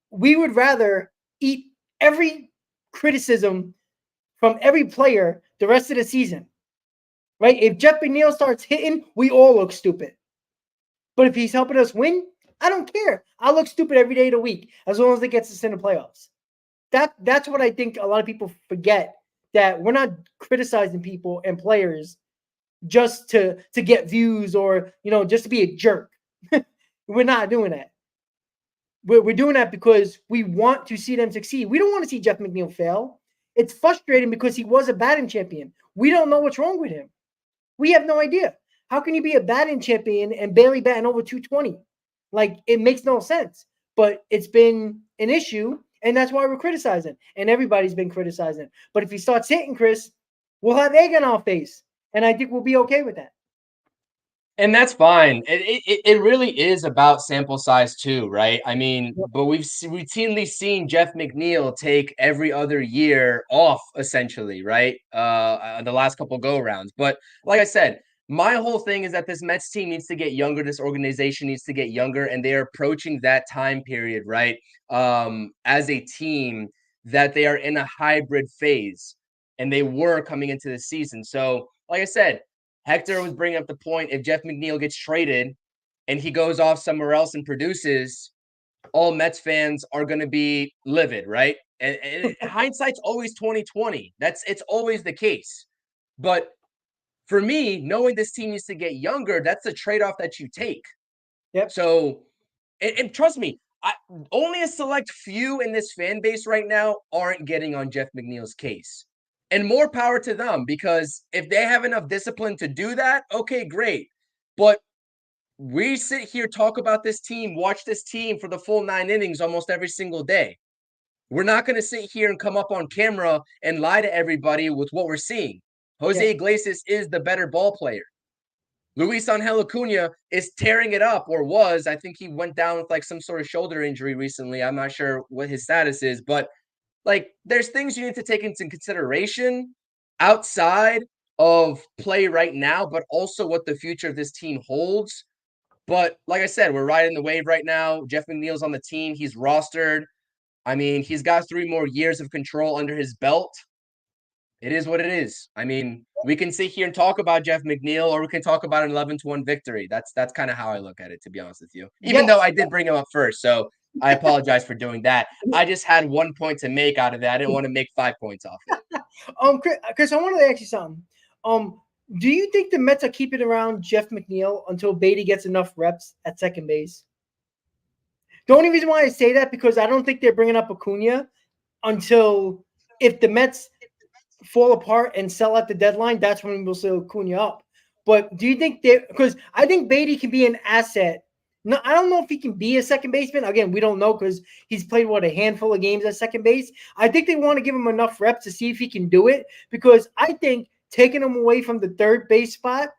we would rather eat every criticism from every player the rest of the season, right? If Jeff McNeil starts hitting, we all look stupid. But if he's helping us win, I don't care. I look stupid every day of the week as long as it gets us in the playoffs. That's what I think a lot of people forget, that we're not criticizing people and players just to get views or just to be a jerk. We're not doing that. We're doing that because we want to see them succeed. We don't want to see Jeff McNeil fail. It's frustrating because he was a batting champion. We don't know what's wrong with him. We have no idea. How can you be a batting champion and barely batting over 220? Like, it makes no sense. But it's been an issue, and that's why we're criticizing. And everybody's been criticizing. But if he starts hitting, Chris, we'll have egg on our face. And I think we'll be okay with that. And that's fine. It really is about sample size too, right? I mean, but we've routinely seen Jeff McNeil take every other year off, essentially, right? The last couple go rounds. But like I said, my whole thing is that this Mets team needs to get younger. This organization needs to get younger, and they are approaching that time period, right? As a team that they are in a hybrid phase, and they were coming into the season. So, like I said, Hector was bringing up the point, if Jeff McNeil gets traded and he goes off somewhere else and produces, all Mets fans are going to be livid, right? And hindsight's always 2020. It's always the case. But for me, knowing this team needs to get younger, that's a trade-off that you take. Yep. So, and trust me, only a select few in this fan base right now aren't getting on Jeff McNeil's case. And more power to them, because if they have enough discipline to do that, okay, great. But we sit here, talk about this team, watch this team for the full 9 innings almost every single day. We're not going to sit here and come up on camera and lie to everybody with what we're seeing. Jose Iglesias is the better ball player. Luis Angel Acuna is tearing it up, or was. I think he went down with like some sort of shoulder injury recently. I'm not sure what his status is, but like, there's things you need to take into consideration outside of play right now, but also what the future of this team holds. But like I said, we're riding the wave right now. Jeff McNeil's on the team. He's rostered. I mean, he's got 3 more years of control under his belt. It is what it is. I mean, we can sit here and talk about Jeff McNeil, or we can talk about an 11-1 victory. That's kind of how I look at it, to be honest with you. Even though I did bring him up first, so I apologize for doing that. I just had 1 point to make out of that. I didn't want to make 5 points off it. Chris, I wanted to ask you something. Do you think the Mets are keeping around Jeff McNeil until Beatty gets enough reps at second base? The only reason why I say that, because I don't think they're bringing up Acuna until, if the Mets fall apart and sell at the deadline, that's when we'll see Acuna up. But do you think because I think Beatty can be an asset. No, I don't know if he can be a second baseman. Again, we don't know because he's played, a handful of games at second base. I think they want to give him enough reps to see if he can do it, because I think taking him away from the third base spot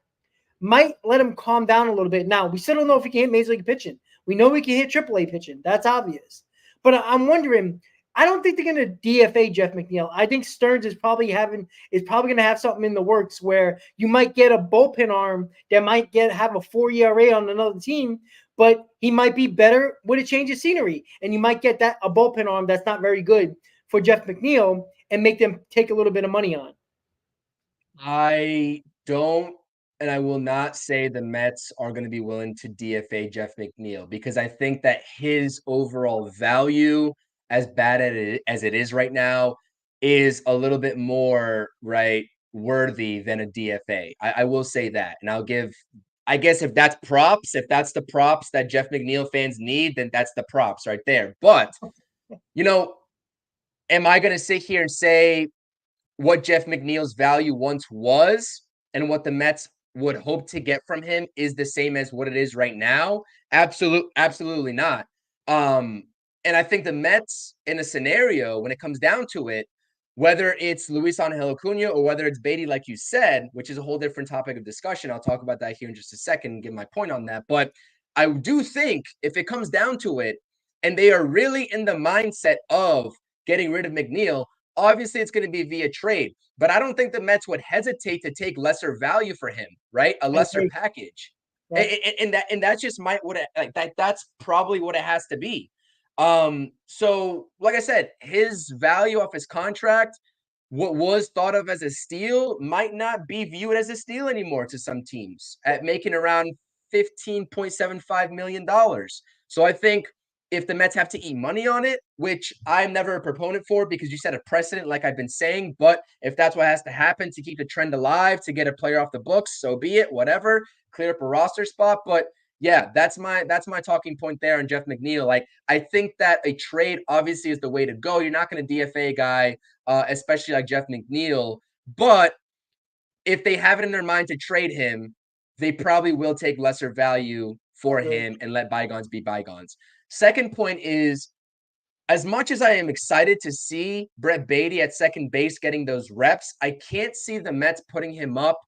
might let him calm down a little bit. Now, we still don't know if he can hit Major League pitching. We know he can hit AAA pitching. That's obvious. But I'm wondering, I don't think they're going to DFA Jeff McNeil. I think Stearns is probably going to have something in the works where you might get a bullpen arm that might have a 4 ERA on another team, but he might be better with a change of scenery. And you might get a bullpen arm that's not very good for Jeff McNeil and make them take a little bit of money on. I don't, and I will not say the Mets are going to be willing to DFA Jeff McNeil, because I think that his overall value, as bad as it is right now, is a little bit more worthy than a DFA. I will say that, and I guess if that's props, if that's the props that Jeff McNeil fans need, then that's the props right there. But, you know, am I going to sit here and say what Jeff McNeil's value once was and what the Mets would hope to get from him is the same as what it is right now? Absolutely not. And I think the Mets in a scenario when it comes down to it, whether it's Luis Angel Acuna or whether it's Beatty, like you said, which is a whole different topic of discussion. I'll talk about that here in just a second and give my point on that. But I do think if it comes down to it, and they are really in the mindset of getting rid of McNeil, obviously it's going to be via trade. But I don't think the Mets would hesitate to take lesser value for him, right? A lesser package. Yeah. And that's just that's probably what it has to be. So like I said, his value of his contract, what was thought of as a steal, might not be viewed as a steal anymore to some teams at making around $15.75 million. So I think if the Mets have to eat money on it, which I'm never a proponent for because you set a precedent, like I've been saying, but if that's what has to happen to keep the trend alive, to get a player off the books, so be it, whatever, clear up a roster spot. But yeah, that's my talking point there on Jeff McNeil. Like, I think that a trade obviously is the way to go. You're not going to DFA a guy, especially like Jeff McNeil. But if they have it in their mind to trade him, they probably will take lesser value for him and let bygones be bygones. Second point is, as much as I am excited to see Brett Beatty at second base getting those reps, I can't see the Mets putting him up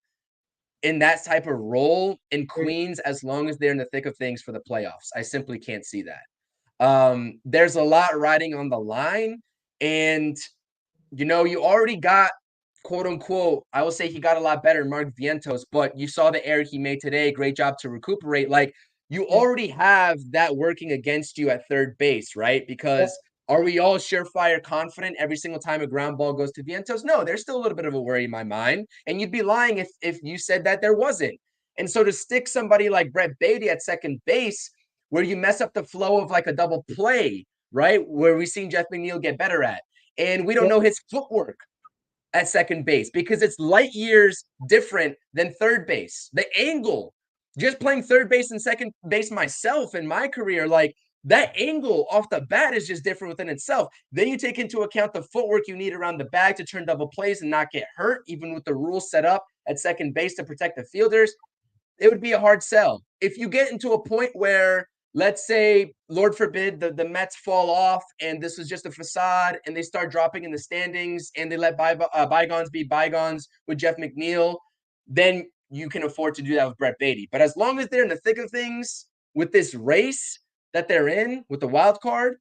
in that type of role in Queens as long as they're in the thick of things for the playoffs. I simply can't see that. There's a lot riding on the line, and you already got, quote unquote, I will say he got a lot better, Mark Vientos, but you saw the error he made today. Great job to recuperate. Like, you already have that working against you at third base, right? Because are we all surefire confident every single time a ground ball goes to Vientos? No, there's still a little bit of a worry in my mind. And you'd be lying if you said that there wasn't. And so to stick somebody like Brett Beatty at second base, where you mess up the flow of like a double play, right? Where we've seen Jeff McNeil get better at. And we don't know his footwork at second base because it's light years different than third base. The angle, just playing third base and second base myself in my career, like, that angle off the bat is just different within itself. Then you take into account the footwork you need around the bag to turn double plays and not get hurt, even with the rules set up at second base to protect the fielders. It would be a hard sell. If you get into a point where, let's say, Lord forbid, the Mets fall off and this was just a facade and they start dropping in the standings and they let bygones be bygones with Jeff McNeil, then you can afford to do that with Brett Beatty. But as long as they're in the thick of things with this race that they're in with the wild card,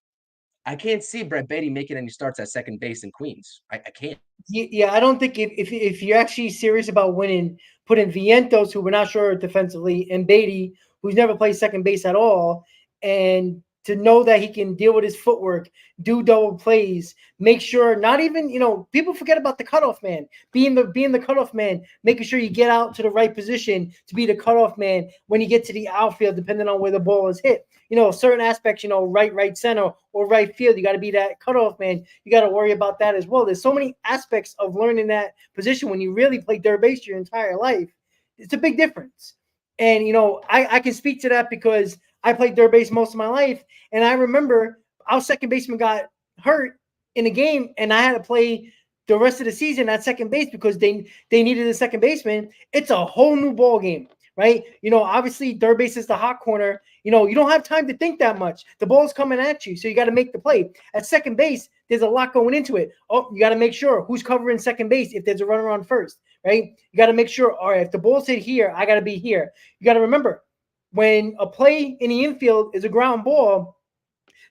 I can't see Brett Beatty making any starts at second base in Queens. I can't. Yeah, I don't think if you're actually serious about winning, put in Vientos, who we're not sure defensively, and Beatty, who's never played second base at all, and to know that he can deal with his footwork, do double plays, make sure not even, people forget about the cutoff man, being the cutoff man, making sure you get out to the right position to be the cutoff man when you get to the outfield, depending on where the ball is hit. Certain aspects, right center or right field, you got to be that cutoff man. You got to worry about that as well. There's so many aspects of learning that position when you really play third base your entire life. It's a big difference. And, I can speak to that because I played third base most of my life. And I remember our second baseman got hurt in a game and I had to play the rest of the season at second base because they needed a second baseman. It's a whole new ball game, right? Obviously third base is the hot corner. You don't have time to think that much. The ball's coming at you, so you got to make the play. At second base, there's a lot going into it. Oh, you got to make sure who's covering second base if there's a runner on first, right? You got to make sure, all right, if the ball's hit here, I got to be here. You got to remember, when a play in the infield is a ground ball,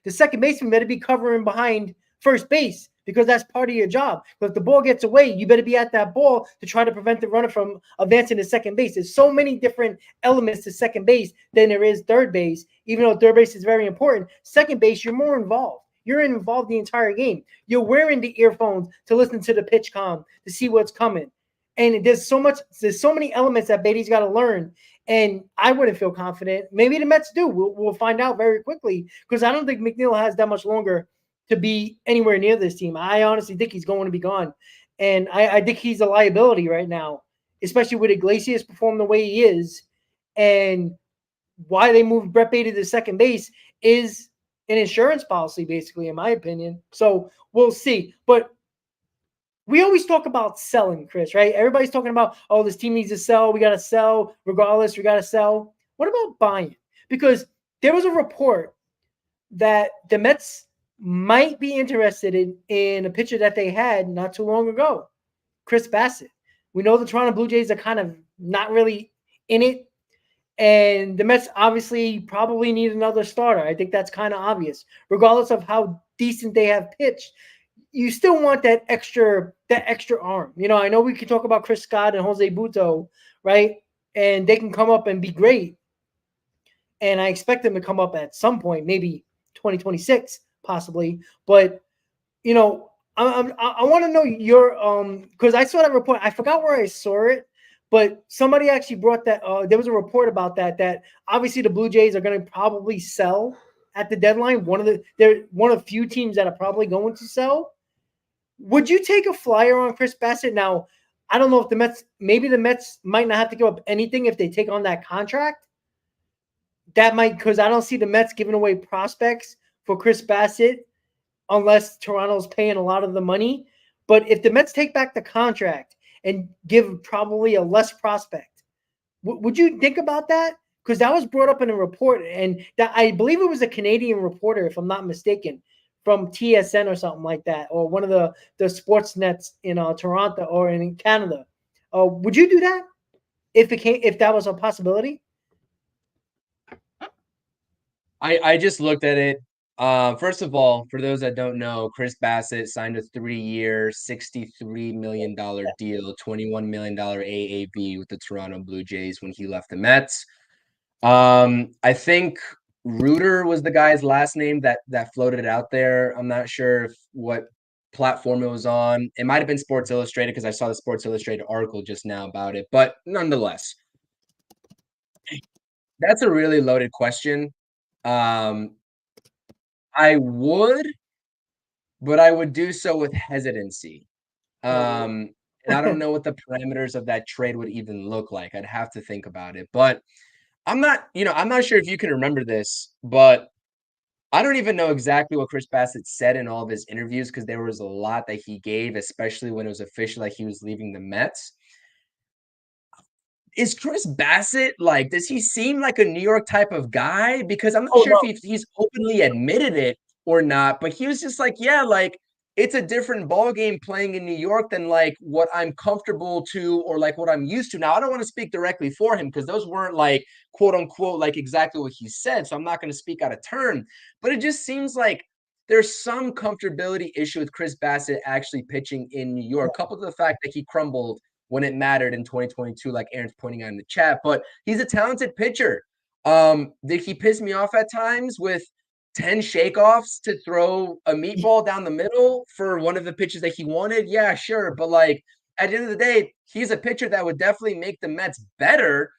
the second baseman better be covering behind first base because that's part of your job. But if the ball gets away, you better be at that ball to try to prevent the runner from advancing to second base. There's so many different elements to second base than there is third base. Even though third base is very important, second base, you're more involved. You're involved the entire game. You're wearing the earphones to listen to the pitch comm, to see what's coming. And there's so many elements that Beatty's got to learn. And I wouldn't feel confident. Maybe the Mets do. We'll find out very quickly because I don't think McNeil has that much longer to be anywhere near this team. I honestly think he's going to be gone. And I think he's a liability right now, especially with Iglesias performing the way he is. And why they moved Brett Baty to second base is an insurance policy, basically, in my opinion. So we'll see. But we always talk about selling, Chris, right? Everybody's talking about, oh, this team needs to sell. We got to sell. Regardless, we got to sell. What about buying? Because there was a report that the Mets might be interested in a pitcher that they had not too long ago, Chris Bassett. We know the Toronto Blue Jays are kind of not really in it. And the Mets obviously probably need another starter. I think that's kind of obvious. Regardless of how decent they have pitched, you still want that extra arm. You know, I know we can talk about Chris Scott and Jose Buto, right? And they can come up and be great. And I expect them to come up at some point, maybe 2026, possibly. But you know, I want to know your because I saw that report. I forgot where I saw it, but somebody actually brought that. There was a report about that obviously the Blue Jays are going to probably sell at the deadline. They're one of the few teams that are probably going to sell. Would you take a flyer on Chris Bassett? Now, I don't know if the Mets might not have to give up anything if they take on that contract. That might, because I don't see the Mets giving away prospects for Chris Bassett unless Toronto's paying a lot of the money. But if the Mets take back the contract and give probably a less prospect, would you think about that? Because that was brought up in a report, and that I believe it was a Canadian reporter, if I'm not mistaken, from TSN or something like that, or one of the sports nets in Toronto or in Canada. Would you do that if that was a possibility? I just looked at it. First of all, for those that don't know, Chris Bassett signed a 3-year, $63 million deal, $21 million AAV with the Toronto Blue Jays when he left the Mets. I think Reuter was the guy's last name that floated it out there. I'm not sure what platform it was on. It might have been Sports Illustrated because I saw the Sports Illustrated article just now about it. But nonetheless, that's a really loaded question. I would, but I would do so with hesitancy. Oh, And I don't know what the parameters of that trade would even look like. I'd have to think about it. But I'm not sure if you can remember this, but I don't even know exactly what Chris Bassett said in all of his interviews because there was a lot that he gave, especially when it was official that he was leaving the Mets. Is Chris Bassett like, does he seem like a New York type of guy? Because I'm not sure if no. he's openly admitted it or not, but he was just like, yeah, like it's a different ball game playing in New York than like what I'm comfortable to or like what I'm used to. Now, I don't want to speak directly for him because those weren't like quote unquote like exactly what he said. So I'm not going to speak out of turn, but it just seems like there's some comfortability issue with Chris Bassett actually pitching in New York, coupled to the fact that he crumbled when it mattered in 2022, like Aaron's pointing out in the chat. But he's a talented pitcher. Did he piss me off at times with 10 shakeoffs to throw a meatball down the middle for one of the pitches that he wanted? Yeah, sure. But like at the end of the day, he's a pitcher that would definitely make the Mets better.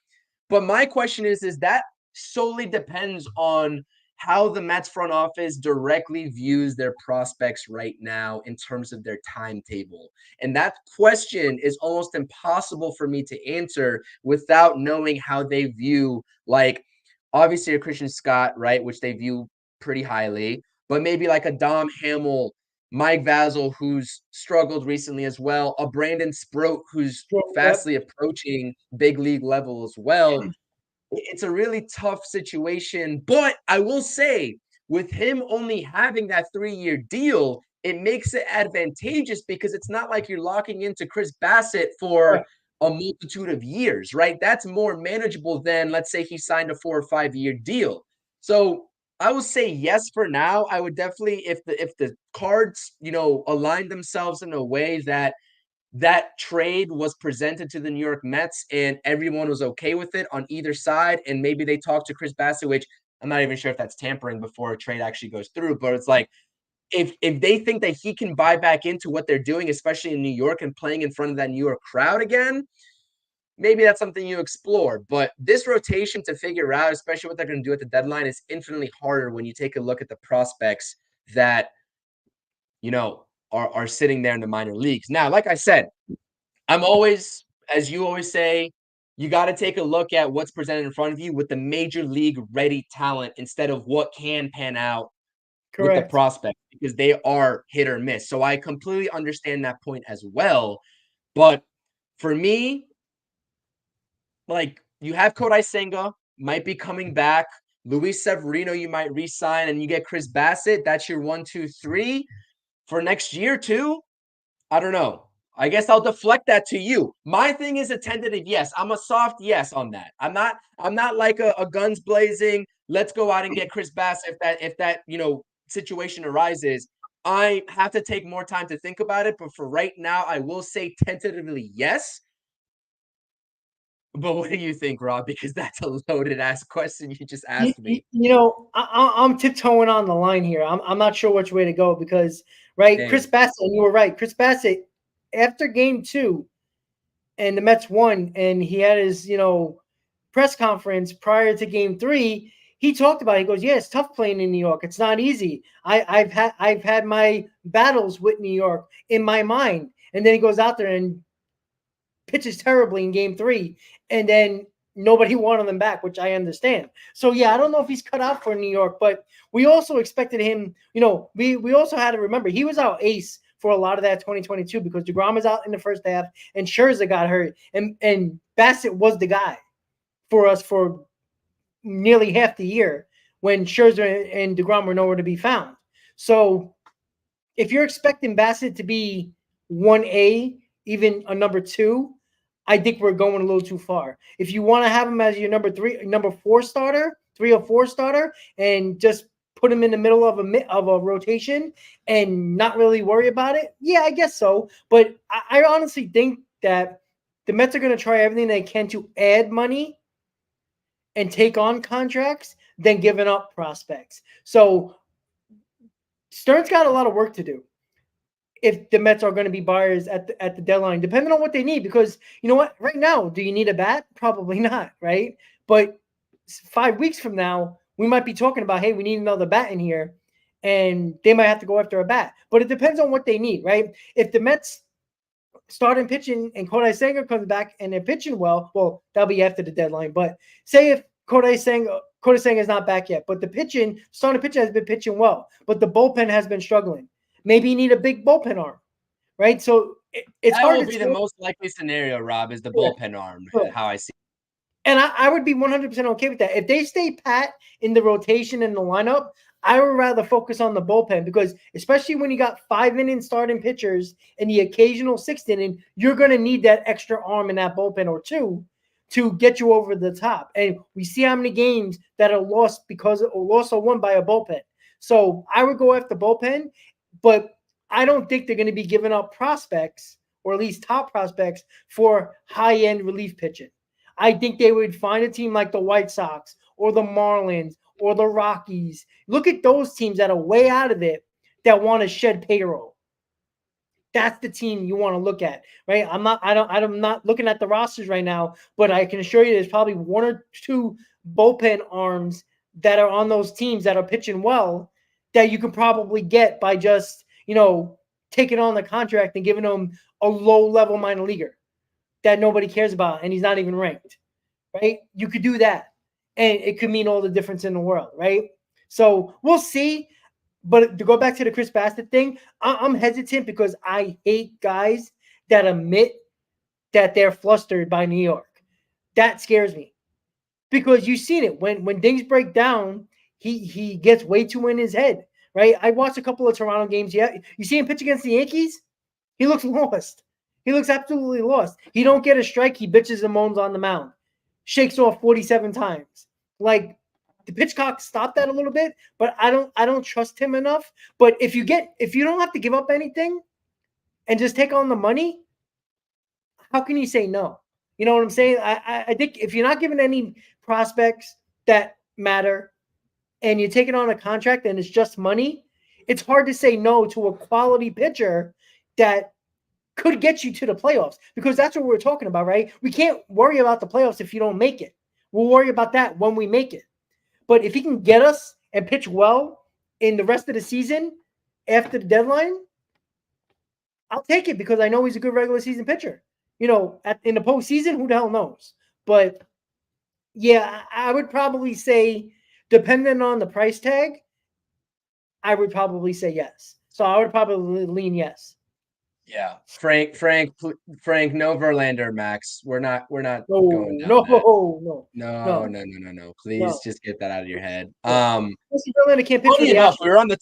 But my question is that solely depends on how the Mets front office directly views their prospects right now in terms of their timetable. And that question is almost impossible for me to answer without knowing how they view, like, obviously a Christian Scott, right, which they view pretty highly, but maybe like a Dom Hamill, Mike Vasil, who's struggled recently as well, a Brandon Sproat, who's Yep. fastly approaching big league level as well. It's a really tough situation, but I will say with him only having that 3-year deal, it makes it advantageous because it's not like you're locking into Chris Bassett for Right. a multitude of years, right? That's more manageable than, let's say, he signed a 4 or 5-year deal. So I will say yes for now. I would definitely, if the cards, align themselves in a way that trade was presented to the New York Mets and everyone was okay with it on either side. And maybe they talked to Chris Bassett, which I'm not even sure if that's tampering before a trade actually goes through. But it's like, if they think that he can buy back into what they're doing, especially in New York and playing in front of that New York crowd again, maybe that's something you explore. But this rotation to figure out, especially what they're going to do at the deadline, is infinitely harder when you take a look at the prospects that, are sitting there in the minor leagues. Now, like I said, I'm always, as you always say, you got to take a look at what's presented in front of you with the major league ready talent instead of what can pan out with the Correct. prospect, because they are hit or miss. So I completely understand that point as well. But for me, like, you have Kodai Senga might be coming back. Luis Severino, you might re-sign, and you get Chris Bassett. That's your 1, 2, 3 for next year too. I don't know. I guess I'll deflect that to you. My thing is a tentative yes. I'm a soft yes on that. I'm not like a guns blazing, let's go out and get Chris Bassett if that situation arises. I have to take more time to think about it, but for right now, I will say tentatively yes. But what do you think, Rob? Because that's a loaded ass question you just asked me. I'm tiptoeing on the line here. I'm not sure which way to go because, right, Chris Same. Bassett, and you were right. Chris Bassett, after game 2, and the Mets won, and he had his, press conference prior to game 3. He talked about it. He goes, "Yeah, it's tough playing in New York. It's not easy. I've had my battles with New York in my mind." And then he goes out there and pitches terribly in game 3, and then nobody wanted him back, which I understand. So yeah, I don't know if he's cut out for New York, but we also expected him. We also had to remember he was our ace for a lot of that 2022 because DeGrom was out in the first half and Scherzer got hurt, and Bassett was the guy for us for nearly half the year when Scherzer and DeGrom were nowhere to be found. So if you're expecting Bassett to be 1A, even a number 2, I think we're going a little too far. If you want to have him as your number 4 starter, 3 or 4 starter, and just put him in the middle of a rotation and not really worry about it, yeah, I guess so. But I honestly think that the Mets are going to try everything they can to add money and take on contracts than giving up prospects. So Stern's got a lot of work to do if the Mets are going to be buyers at the deadline, depending on what they need. Because you know what? Right now, do you need a bat? Probably not, right? But 5 weeks from now, we might be talking about, hey, we need another bat in here, and they might have to go after a bat. But it depends on what they need, right? If the Mets starting pitching and Kodai Senga comes back and they're pitching well, that'll be after the deadline. But say if Kodai Senga is not back yet, but the starting pitcher has been pitching well, but the bullpen has been struggling. Maybe you need a big bullpen arm, right? So it's That hard will to be the tell. most likely scenario, Rob, is the Correct. bullpen arm, Correct. how I see. And I would be 100% okay with that. If they stay pat in the rotation and the lineup, I would rather focus on the bullpen because especially when you got 5-inning starting pitchers and the occasional 6th inning, you're going to need that extra arm in that bullpen or two to get you over the top. And we see how many games that are lost or won by a bullpen. So I would go after bullpen, but I don't think they're going to be giving up prospects or at least top prospects for high-end relief pitching. I think they would find a team like the White Sox or the Marlins or the Rockies. Look at those teams that are way out of it that want to shed payroll. That's the team you want to look at, right? I'm not looking at the rosters right now, but I can assure you there's probably 1 or 2 bullpen arms that are on those teams that are pitching well that you can probably get by just, taking on the contract and giving them a low-level minor leaguer that nobody cares about and he's not even ranked, right? You could do that and it could mean all the difference in the world, right? So we'll see. But to go back to the Chris Bassett thing, I'm hesitant because I hate guys that admit that they're flustered by New York. That scares me because you've seen it when things break down, he gets way too in his head, right? I watched a couple of Toronto games. Yeah, you see him pitch against the Yankees. He looks lost. He looks absolutely lost. He don't get a strike. He bitches and moans on the mound. Shakes off 47 times. Like the pitch clock stopped that a little bit, but I don't trust him enough. But if you don't have to give up anything and just take on the money, how can you say no? You know what I'm saying? I think if you're not giving any prospects that matter and you're taking on a contract and it's just money, it's hard to say no to a quality pitcher that could get you to the playoffs because that's what we're talking about, right? We can't worry about the playoffs if you don't make it. We'll worry about that when we make it. But if he can get us and pitch well in the rest of the season after the deadline, I'll take it because I know he's a good regular season pitcher. In the postseason, who the hell knows? But yeah, I would probably say, depending on the price tag, I would probably say yes. So I would probably lean yes. Yeah, Frank, no Verlander, Max. We're not No, going down no, that. no, No, no, no, no, no, no. Please no. just get that out of your head. Yeah. Justin Verlander can't pitch for Funny the enough, we Astros. were on the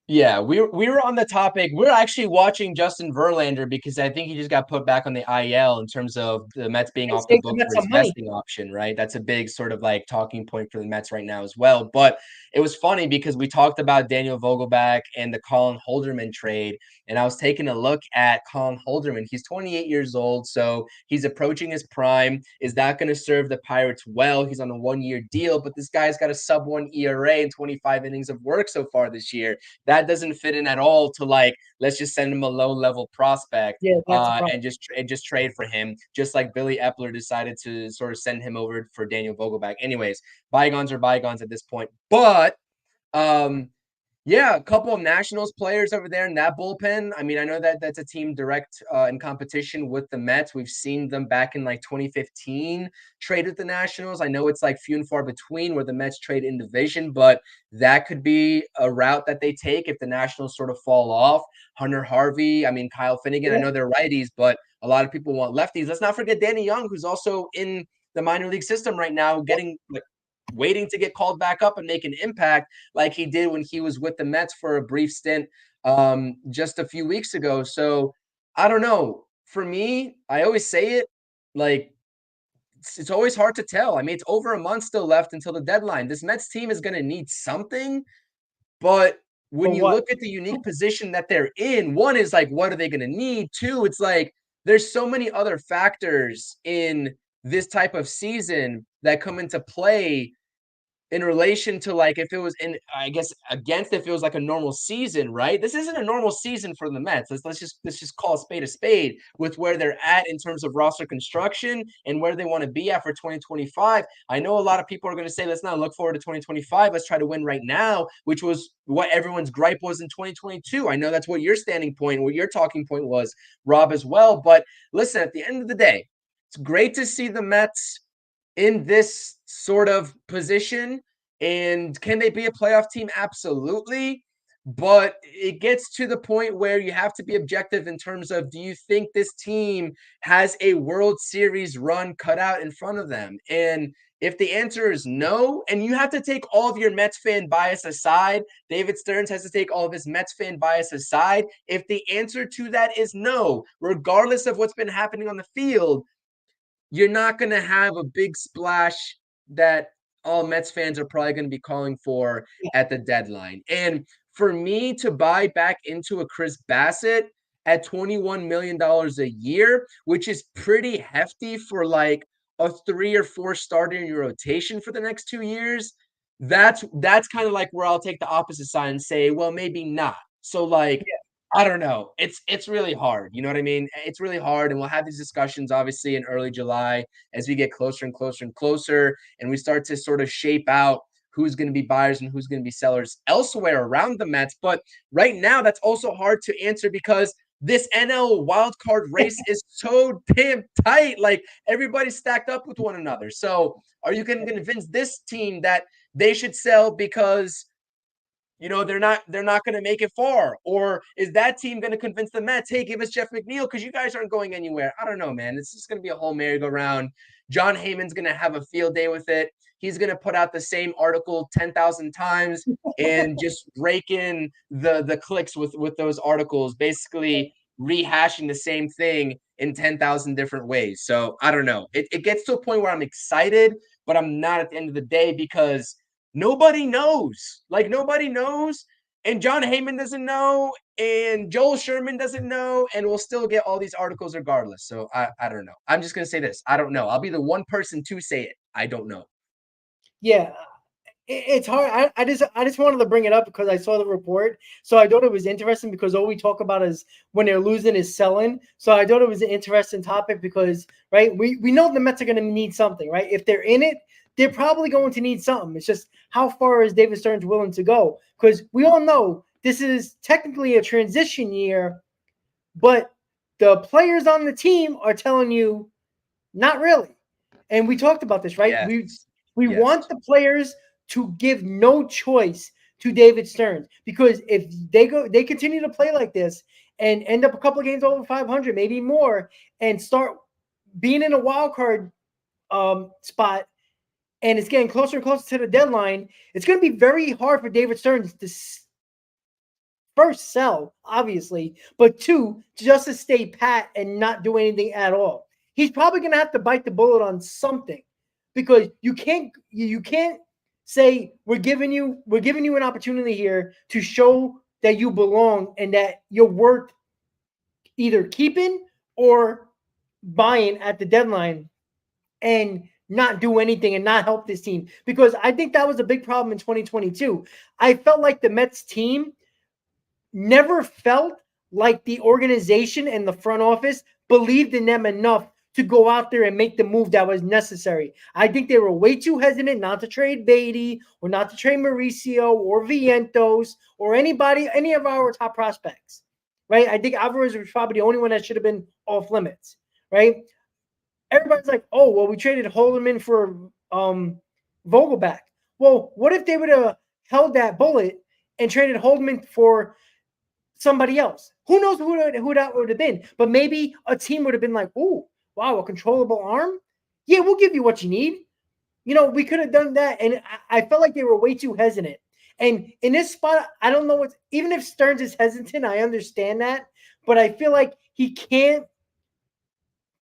yeah, we were on the topic. We're actually watching Justin Verlander because I think he just got put back on the IL in terms of the Mets being And off the save the books Mets for his some money. vesting option, right? That's a big sort of like talking point for the Mets right now as well. But it was funny because we talked about Daniel Vogelback and the Colin Holderman trade, and I was taking a look at Colin Holderman. He's 28 years old, so he's approaching his prime. Is that going to serve the Pirates well? He's on a 1-year deal, but this guy's got a sub-1 ERA and 25 innings of work so far this year. That doesn't fit in at all to like, let's just send him a low-level prospect Yeah, that's a problem. and just trade for him, just like Billy Epler decided to sort of send him over for Daniel Vogelback. Anyways, bygones are bygones at this point. But yeah, a couple of Nationals players over there in that bullpen. I mean, I know that that's a team direct in competition with the Mets. We've seen them back in like 2015 trade with the Nationals. I know it's like few and far between where the Mets trade in division, but that could be a route that they take if the Nationals sort of fall off. Hunter Harvey, I mean, Kyle Finnegan. I Yeah. know they're righties, but a lot of people want lefties. Let's not forget Danny Young, who's also in the minor league system right now, getting like waiting to get called back up and make an impact like he did when he was with the Mets for a brief stint just a few weeks ago. So I don't know. For me, I always say it like it's always hard to tell. I mean, it's over a month still left until the deadline. This Mets team is going to need something, but when But you what? look at the unique position that they're in, one is like, what are they going to need? Two, it's like there's so many other factors in this type of season that come into play in relation to like if it was in I guess against if it was like a normal season, right? This isn't a normal season for the Mets. Let's just call a spade with where they're at in terms of roster construction and where they want to be at for 2025. I know a lot of people are going to say let's not look forward to 2025. Let's try to win right now, which was what everyone's gripe was in 2022. I know that's what your standing point, what your talking point was, Rob, as well. But listen, at the end of the day, it's great to see the Mets in this sort of position. And can they be a playoff team? Absolutely. But it gets to the point where you have to be objective in terms of do you think this team has a World Series run cut out in front of them? And if the answer is no, and you have to take all of your Mets fan bias aside, David Stearns has to take all of his Mets fan bias aside. If the answer to that is no, regardless of what's been happening on the field, you're not going to have a big splash that all Mets fans are probably going to be calling for Yeah. at the deadline. And for me to buy back into a Chris Bassett at $21 million a year, which is pretty hefty for like a 3 or 4 starter in your rotation for the next 2 years, that's kind of like where I'll take the opposite side and say, well, maybe not. So like I don't know. It's really hard. You know what I mean? It's really hard. And we'll have these discussions obviously in early July as we get closer and closer and closer. And we start to sort of shape out who's going to be buyers and who's going to be sellers elsewhere around the Mets. But right now, that's also hard to answer because this NL wildcard race is so damn tight. Like everybody's stacked up with one another. So are you going to convince this team that they should sell because they're not going to make it far? Or is that team going to convince the Mets, hey, give us Jeff McNeil because you guys aren't going anywhere? I don't know, man. It's just going to be a whole merry-go-round. John Heyman's going to have a field day with it. He's going to put out the same article 10,000 times and just rake in the clicks with those articles, basically rehashing the same thing in 10,000 different ways. So I don't know. It gets to a point where I'm excited, but I'm not at the end of the day because nobody knows. Like nobody knows. And John Heyman doesn't know. And Joel Sherman doesn't know. And we'll still get all these articles regardless. So I don't know. I'm just gonna say this. I don't know. I'll be the one person to say it. I don't know. Yeah. It's hard. I just wanted to bring it up because I saw the report. So I thought it was interesting because all we talk about is when they're losing is selling. So I thought it was an interesting topic because, right, we know the Mets are going to need something, right? If they're in it, they're probably going to need something. It's just how far is David Stearns willing to go? Because we all know this is technically a transition year, but the players on the team are telling you not really. And we talked about this, right? Yes. We Yes. want the players to give no choice to David Stearns, because if they continue to play like this and end up a couple of games over 500, maybe more, and start being in a wild card spot, and it's getting closer and closer to the deadline, it's going to be very hard for David Stearns to first sell, obviously, but two, just to stay pat and not do anything at all. He's probably going to have to bite the bullet on something, because you can't say we're giving you an opportunity here to show that you belong and that you're worth either keeping or buying at the deadline, and not do anything and not help this team, because I think that was a big problem in 2022. I felt like the Mets team never felt like the organization and the front office believed in them enough to go out there and make the move that was necessary. I think they were way too hesitant not to trade Beatty or not to trade Mauricio or Vientos or any of our top prospects, right? I think Alvarez was probably the only one that should have been off limits, right? Everybody's like, oh, well, we traded Holderman for Vogelback. Well, what if they would have held that bullet and traded Holderman for somebody else? Who knows who that would have been? But maybe a team would have been like, oh, wow, a controllable arm? Yeah, we'll give you what you need. We could have done that. And I felt like they were way too hesitant. And in this spot, I don't know even if Stearns is hesitant, I understand that. But I feel like he can't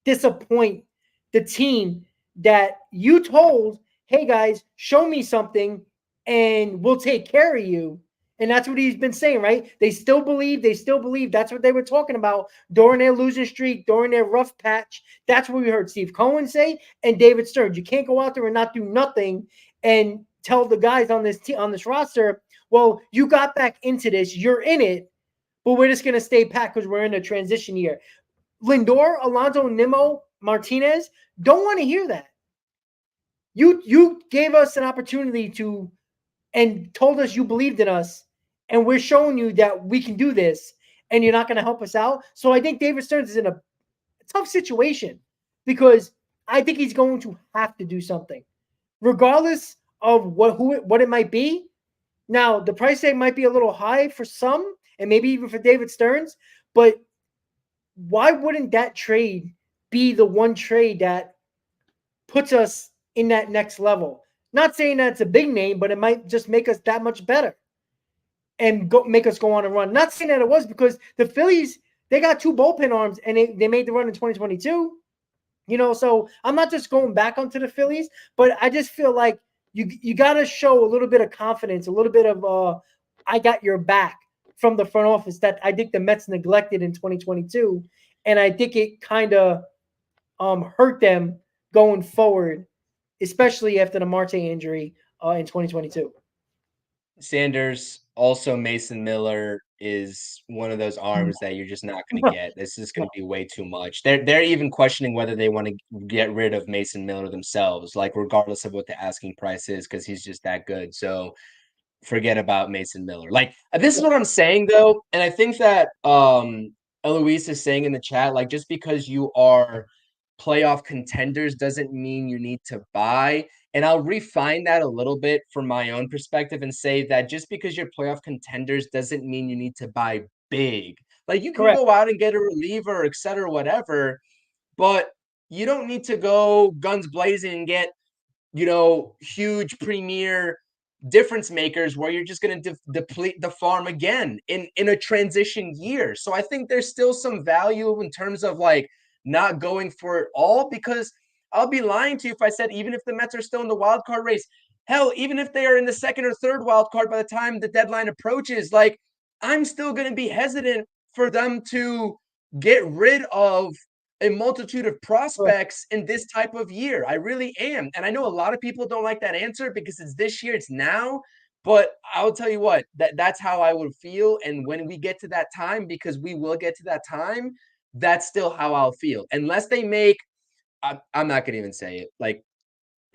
disappoint the team that you told, hey guys, show me something and we'll take care of you. And that's what he's been saying, right? They still believe. That's what they were talking about during their losing streak, during their rough patch. That's what we heard Steve Cohen say and David Stearns. You can't go out there and not do nothing and tell the guys on this roster, well, you got back into this, you're in it, but we're just going to stay pat because we're in a transition year. Lindor, Alonso, Nimmo, Martinez don't want to hear that. You gave us an opportunity to and told us you believed in us, and we're showing you that we can do this, and you're not going to help us out. So I think David Stearns is in a tough situation, because I think he's going to have to do something, regardless of what it might be. Now, the price tag might be a little high for some, and maybe even for David Stearns, but why wouldn't that trade be the one trade that puts us in that next level? Not saying that it's a big name, but it might just make us that much better and make us go on a run. Not saying that it was, because the Phillies, they got two bullpen arms and they made the run in 2022. So I'm not just going back onto the Phillies, but I just feel like you got to show a little bit of confidence, a little bit of I got your back from the front office that I think the Mets neglected in 2022, and I think it kind of hurt them going forward, especially after the Marte injury in 2022. Sanders, also Mason Miller is one of those arms that you're just not going to get. This is going to be way too much. They're even questioning whether they want to get rid of Mason Miller themselves, like regardless of what the asking price is, because he's just that good. So forget about Mason Miller. Like, this is what I'm saying though, and I think that Eloise is saying in the chat, like, just because you are playoff contenders doesn't mean you need to buy. And I'll refine that a little bit from my own perspective and say that just because you're playoff contenders doesn't mean you need to buy big. Like, you can Correct. go out and get a reliever, et cetera, whatever, but you don't need to go guns blazing and get, huge premier difference makers where you're just going to deplete the farm again in a transition year. So I think there's still some value in terms of like not going for it all, because I'll be lying to you if I said even if the Mets are still in the wild card race, hell, even if they are in the second or third wild card by the time the deadline approaches, like, I'm still going to be hesitant for them to get rid of a multitude of prospects in this type of year. I really am. And I know a lot of people don't like that answer because it's this year, it's now. But I'll tell you what, that's how I would feel. And when we get to that time, because we will get to that time, that's still how I'll feel. Unless they make, I'm not going to even say it. Like,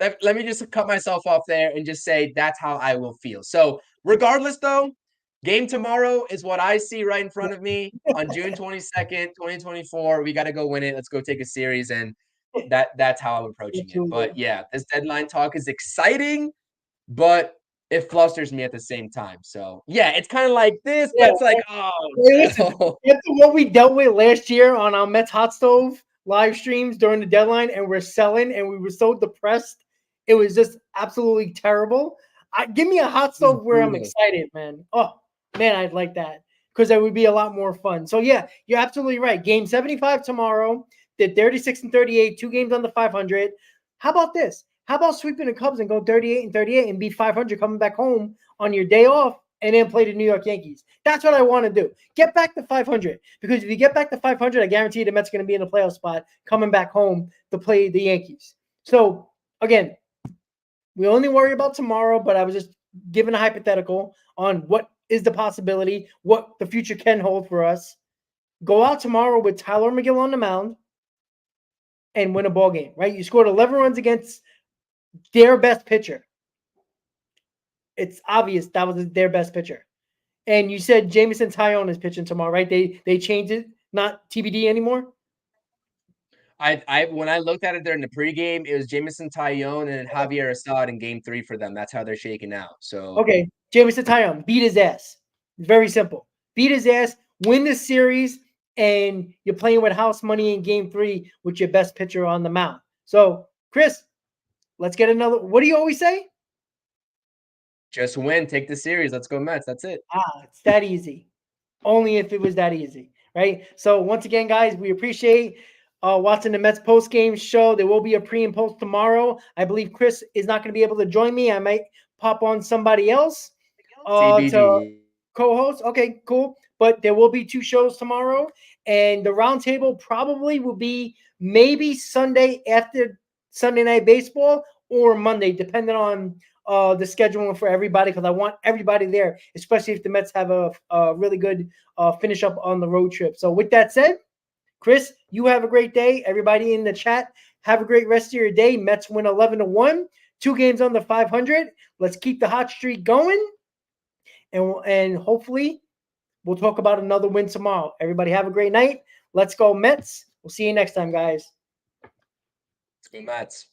let me just cut myself off there and just say that's how I will feel. So regardless, though, game tomorrow is what I see right in front of me on June 22nd, 2024. We got to go win it. Let's go take a series. And That's how I'm approaching it. Absolutely. But yeah, this deadline talk is exciting, but it flusters me at the same time. So yeah, it's kind of like this, but Yeah. it's like, oh Hey, listen, no. after what we dealt with last year on our Mets Hot Stove live streams during the deadline, and we're selling, and we were so depressed, it was just absolutely terrible. Give me a hot This is stove where I'm brutal. excited, man. Oh man, I'd like that because that would be a lot more fun. So yeah, you're absolutely right. Game 75 tomorrow. Did 36 and 38, 2 games on the 500. How about this? How about sweeping the Cubs and go 38 and 38 and be 500 coming back home on your day off and then play the New York Yankees? That's what I want to do. Get back to 500 because if you get back to 500, I guarantee the Mets are going to be in a playoff spot coming back home to play the Yankees. So again, we only worry about tomorrow, but I was just giving a hypothetical on what is the possibility, what the future can hold for us. Go out tomorrow with Tyler McGill on the mound and win a ball game, right? You scored 11 runs against their best pitcher. It's obvious that was their best pitcher. And you said Jameson Taillon is pitching tomorrow, right? They changed it, not TBD anymore. I when I looked at it during the pregame, it was Jameson Taillon and Javier Assad in game 3 for them. That's how they're shaking out. So Okay, Jameson Taillon, beat his ass. Very simple. Beat his ass, win this series, and you're playing with house money in game 3 with your best pitcher on the mound. So, Chris, let's get another. What do you always say? just win, take the series. Let's go Mets. That's it. It's that easy. Only if it was that easy, right? So once again, guys, we appreciate watching the Mets post-game show. There will be a pre and post tomorrow. I believe Chris is not going to be able to join me. I might pop on somebody else to TBD. co-host. Okay, cool. But there will be 2 shows tomorrow, and the roundtable probably will be maybe Sunday after Sunday Night Baseball or Monday, depending on the scheduling for everybody, because I want everybody there, especially if the Mets have a really good finish up on the road trip. So with that said, Chris, you have a great day. Everybody in the chat, have a great rest of your day. Mets win 11-1, 2 games on the 500. Let's keep the hot streak going, and hopefully we'll talk about another win tomorrow. Everybody have a great night. Let's go Mets. We'll see you next time, guys. Let's go Mets.